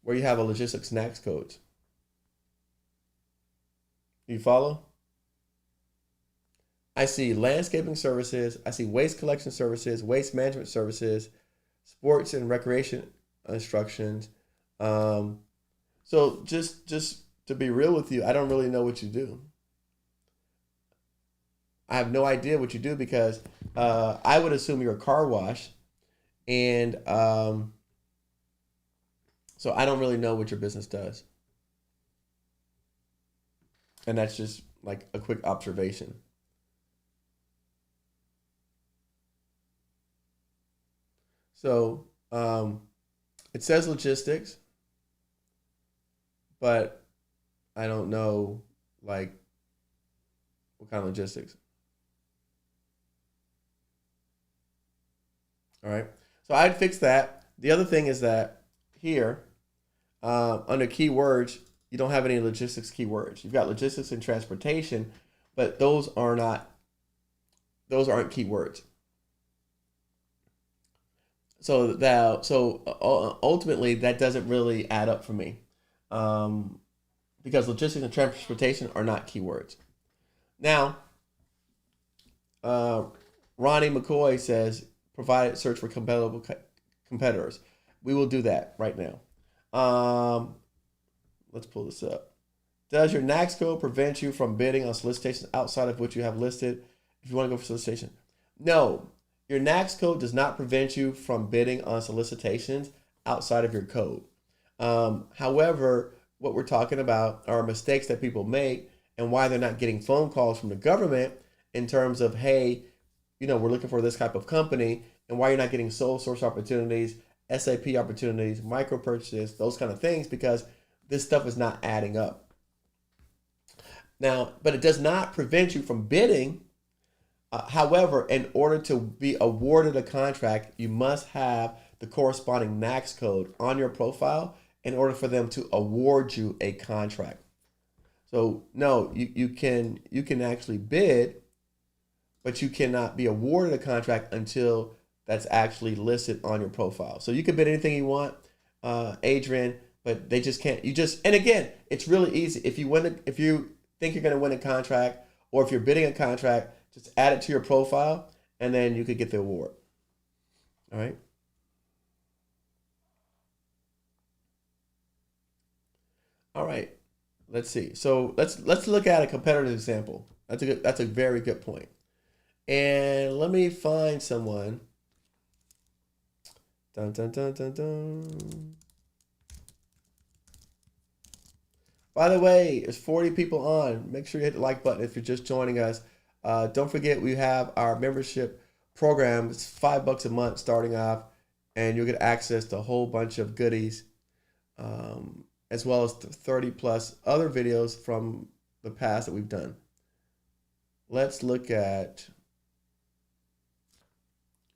Speaker 1: where you have a logistics NAICS code. You follow? I see landscaping services. I see waste collection services, waste management services, sports and recreation instructions. Um, so just to be real with you, I don't really know what you do. I have no idea what you do because I would assume you're a car wash, and so I don't really know what your business does, and that's just like a quick observation. So it says logistics, but I don't know like what kind of logistics. All right. So I'd fix that. The other thing is that here, under keywords, you don't have any logistics keywords. You've got logistics and transportation, but those aren't keywords. So ultimately that doesn't really add up for me, um, because logistics and transportation are not keywords. Now, uh, Ronnie McCoy says provide search for competitors. We will do that right now. Let's pull this up. Does your NAICS code prevent you from bidding on solicitations outside of what you have listed? If you want to go for solicitation, no. Your NAICS code does not prevent you from bidding on solicitations outside of your code. However, what we're talking about are mistakes that people make and why they're not getting phone calls from the government in terms of, hey, we're looking for this type of company, and why you're not getting sole source opportunities, SAP opportunities, micro purchases, those kind of things, because this stuff is not adding up. Now, but it does not prevent you from bidding. However, in order to be awarded a contract, you must have the corresponding NAICS code on your profile in order for them to award you a contract. So no, you can actually bid, but you cannot be awarded a contract until that's actually listed on your profile. So you can bid anything you want, Adrian, but they just can't. And again, it's really easy. If you think you're going to win a contract, or if you're bidding a contract, just add it to your profile, and then you could get the award. All right. All right. Let's see. So let's look at a competitive example. That's a very good point. And let me find someone. Dun dun dun dun dun. By the way, there's 40 people on. Make sure you hit the like button if you're just joining us. Don't forget we have our membership program. It's $5 a month starting off, and you'll get access to a whole bunch of goodies, as well as 30 plus other videos from the past that we've done. Let's look at.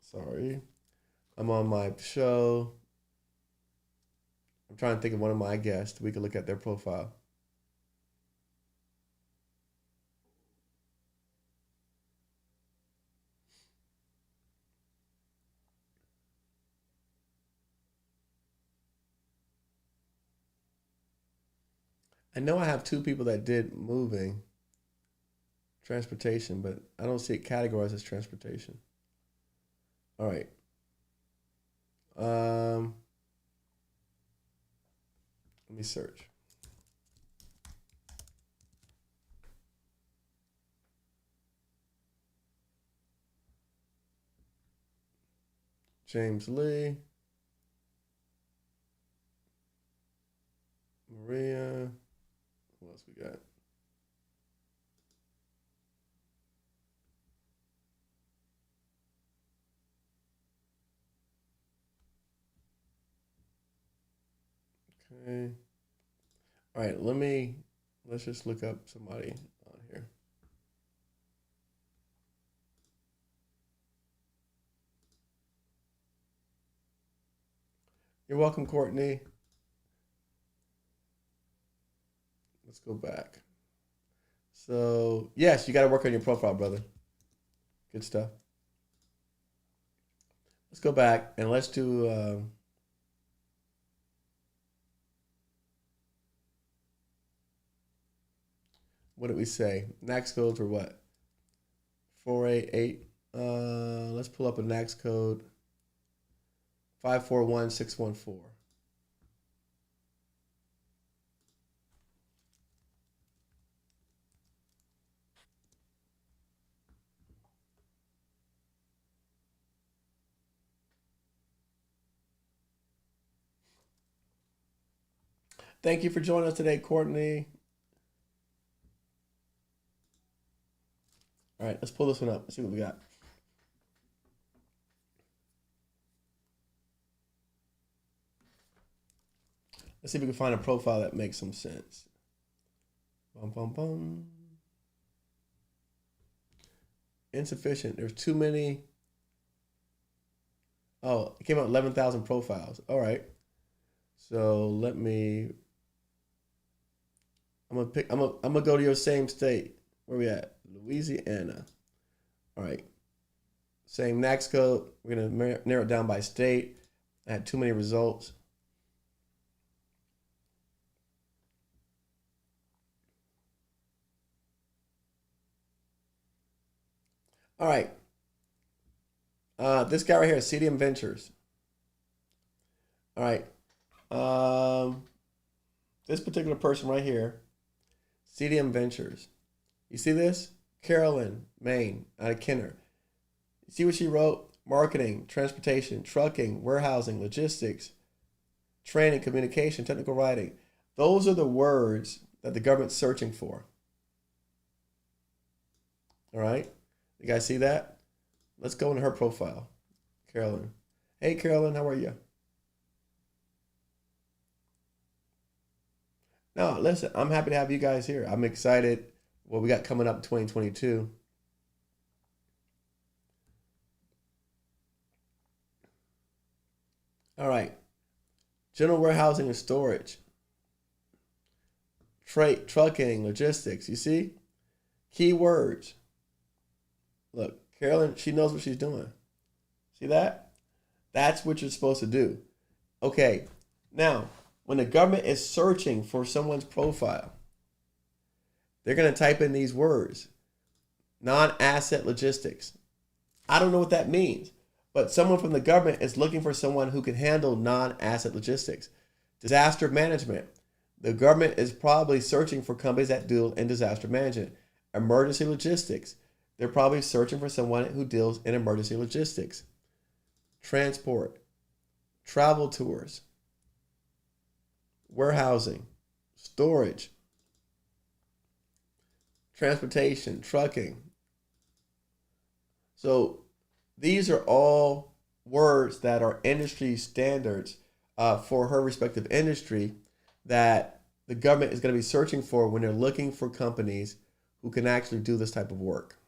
Speaker 1: Sorry, I'm on my show. I'm trying to think of one of my guests. We could look at their profile. I know I have two people that did moving transportation, but I don't see it categorized as transportation. All right. Let me search. James Lee. Maria. What else we got? Okay. All right, let's just look up somebody on here. You're welcome, Courtney. Let's go back. So, yes, you got to work on your profile, brother. Good stuff. Let's go back and let's do. What did we say? Next codes were what? 488. Let's pull up a NACS code. 541614. Thank you for joining us today, Courtney. All right, let's pull this one up. Let's see what we got. Let's see if we can find a profile that makes some sense. Bum, bum, bum. Insufficient. There's too many. Oh, it came out 11,000 profiles. All right. So let me. I'm gonna go to your same state. Where we at? Louisiana. All right. Same NACS code. We're gonna narrow it down by state. I had too many results. All right. This guy right here, CDM Ventures. All right. This particular person right here, CDM Ventures. You see this? Carolyn, Maine, out of Kenner. You see what she wrote? Marketing, transportation, trucking, warehousing, logistics, training, communication, technical writing. Those are the words that the government's searching for. All right. You guys see that? Let's go into her profile. Carolyn. Hey, Carolyn, how are you? No, listen, I'm happy to have you guys here. I'm excited what we got coming up in 2022. All right. General warehousing and storage. Freight, trucking, logistics. You see? Keywords. Look, Carolyn, she knows what she's doing. See that? That's what you're supposed to do. Okay. Now, when the government is searching for someone's profile, they're going to type in these words. Non-asset logistics. I don't know what that means, but someone from the government is looking for someone who can handle non-asset logistics. Disaster management. The government is probably searching for companies that deal in disaster management. Emergency logistics. They're probably searching for someone who deals in emergency logistics. Transport. Travel tours. Warehousing. Storage. Transportation. Trucking. So these are all words that are industry standards for her respective industry that the government is going to be searching for when they're looking for companies who can actually do this type of work.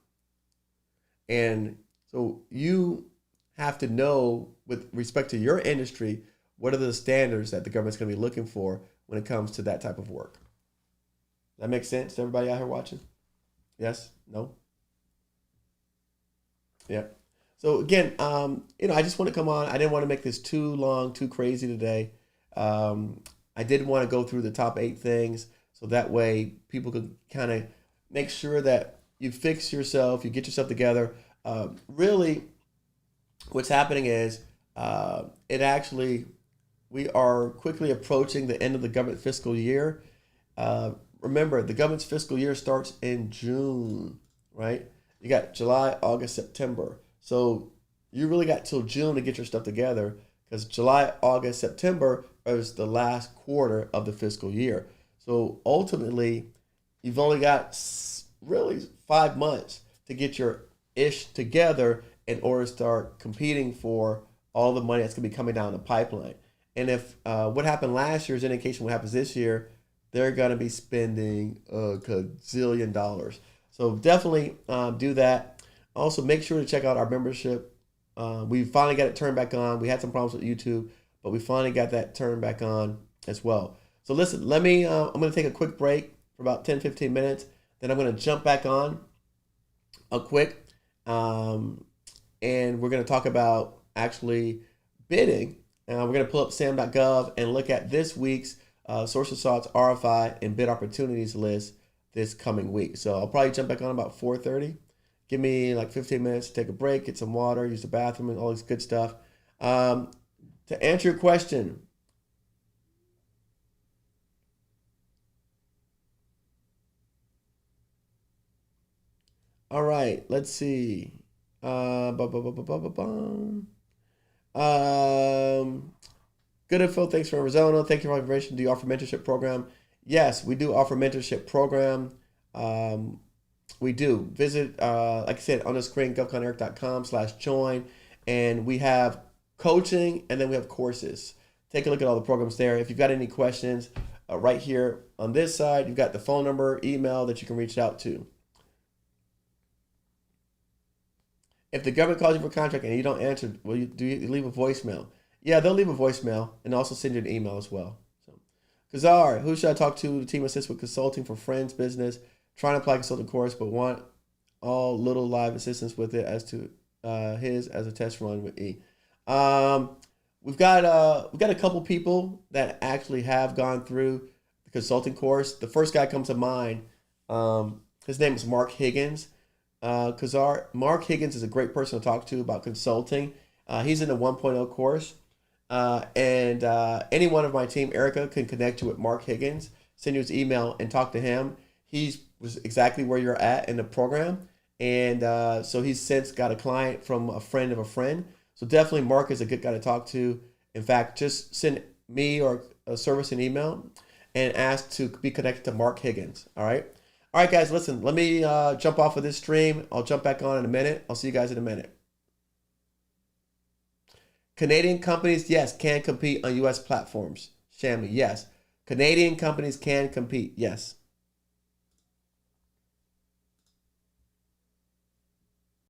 Speaker 1: And so you have to know, with respect to your industry, what are the standards that the government's going to be looking for when it comes to that type of work. Does that make sense to everybody out here watching? Yes? No? Yeah. So again, I just want to come on. I didn't want to make this too long, too crazy today. I did want to go through the top 8 things so that way people could kind of make sure that you fix yourself, you get yourself together. Really, what's happening is we are quickly approaching the end of the government fiscal year. Remember, the government's fiscal year starts in June, right? You got July, August, September. So you really got till June to get your stuff together because July, August, September is the last quarter of the fiscal year. So ultimately, you've only got really 5 months to get your ish together in order to start competing for all the money that's going to be coming down the pipeline. And if what happened last year is indication what happens this year, they're going to be spending a gazillion dollars. So definitely do that. Also, make sure to check out our membership. We finally got it turned back on. We had some problems with YouTube, but we finally got that turned back on as well. So listen, I'm going to take a quick break for about 10, 15 minutes. Then I'm going to jump back on quick. And we're going to talk about actually bidding. We're going to pull up SAM.gov and look at this week's source of thoughts, RFI, and bid opportunities list this coming week. So I'll probably jump back on about 4:30, Give me like 15 minutes to take a break, get some water, use the bathroom, and all this good stuff. To answer your question, all right, let's see. Good info. Thanks for Arizona. Thank you for your information. Do you offer mentorship program? Yes, we do offer mentorship program. We do. Visit, like I said, on the screen, govconeric.com/join. And we have coaching, and then we have courses. Take a look at all the programs there. If you've got any questions, right here on this side, you've got the phone number, email that you can reach out to. If the government calls you for a contract and you don't answer, do you leave a voicemail? Yeah, they'll leave a voicemail and also send you an email as well. So, Kazar, who should I talk to? The team assists with consulting for friends, business, trying to apply consulting course, but want all little live assistance with it as to his as a test run with E. We've got a couple people that actually have gone through the consulting course. The first guy comes to mind. His name is Mark Higgins. Mark Higgins is a great person to talk to about consulting. He's in the 1.0 course. And any one of my team, Erica, can connect you with Mark Higgins, send you his email, and talk to him. He was exactly where you're at in the program. And so he's since got a client from a friend of a friend. So definitely Mark is a good guy to talk to. In fact, just send me or a service an email and ask to be connected to Mark Higgins. All right. All right, guys, listen, let me jump off of this stream. I'll jump back on in a minute. I'll see you guys in a minute. Canadian companies, yes, can compete on U.S. platforms. Shammy, yes. Canadian companies can compete, yes.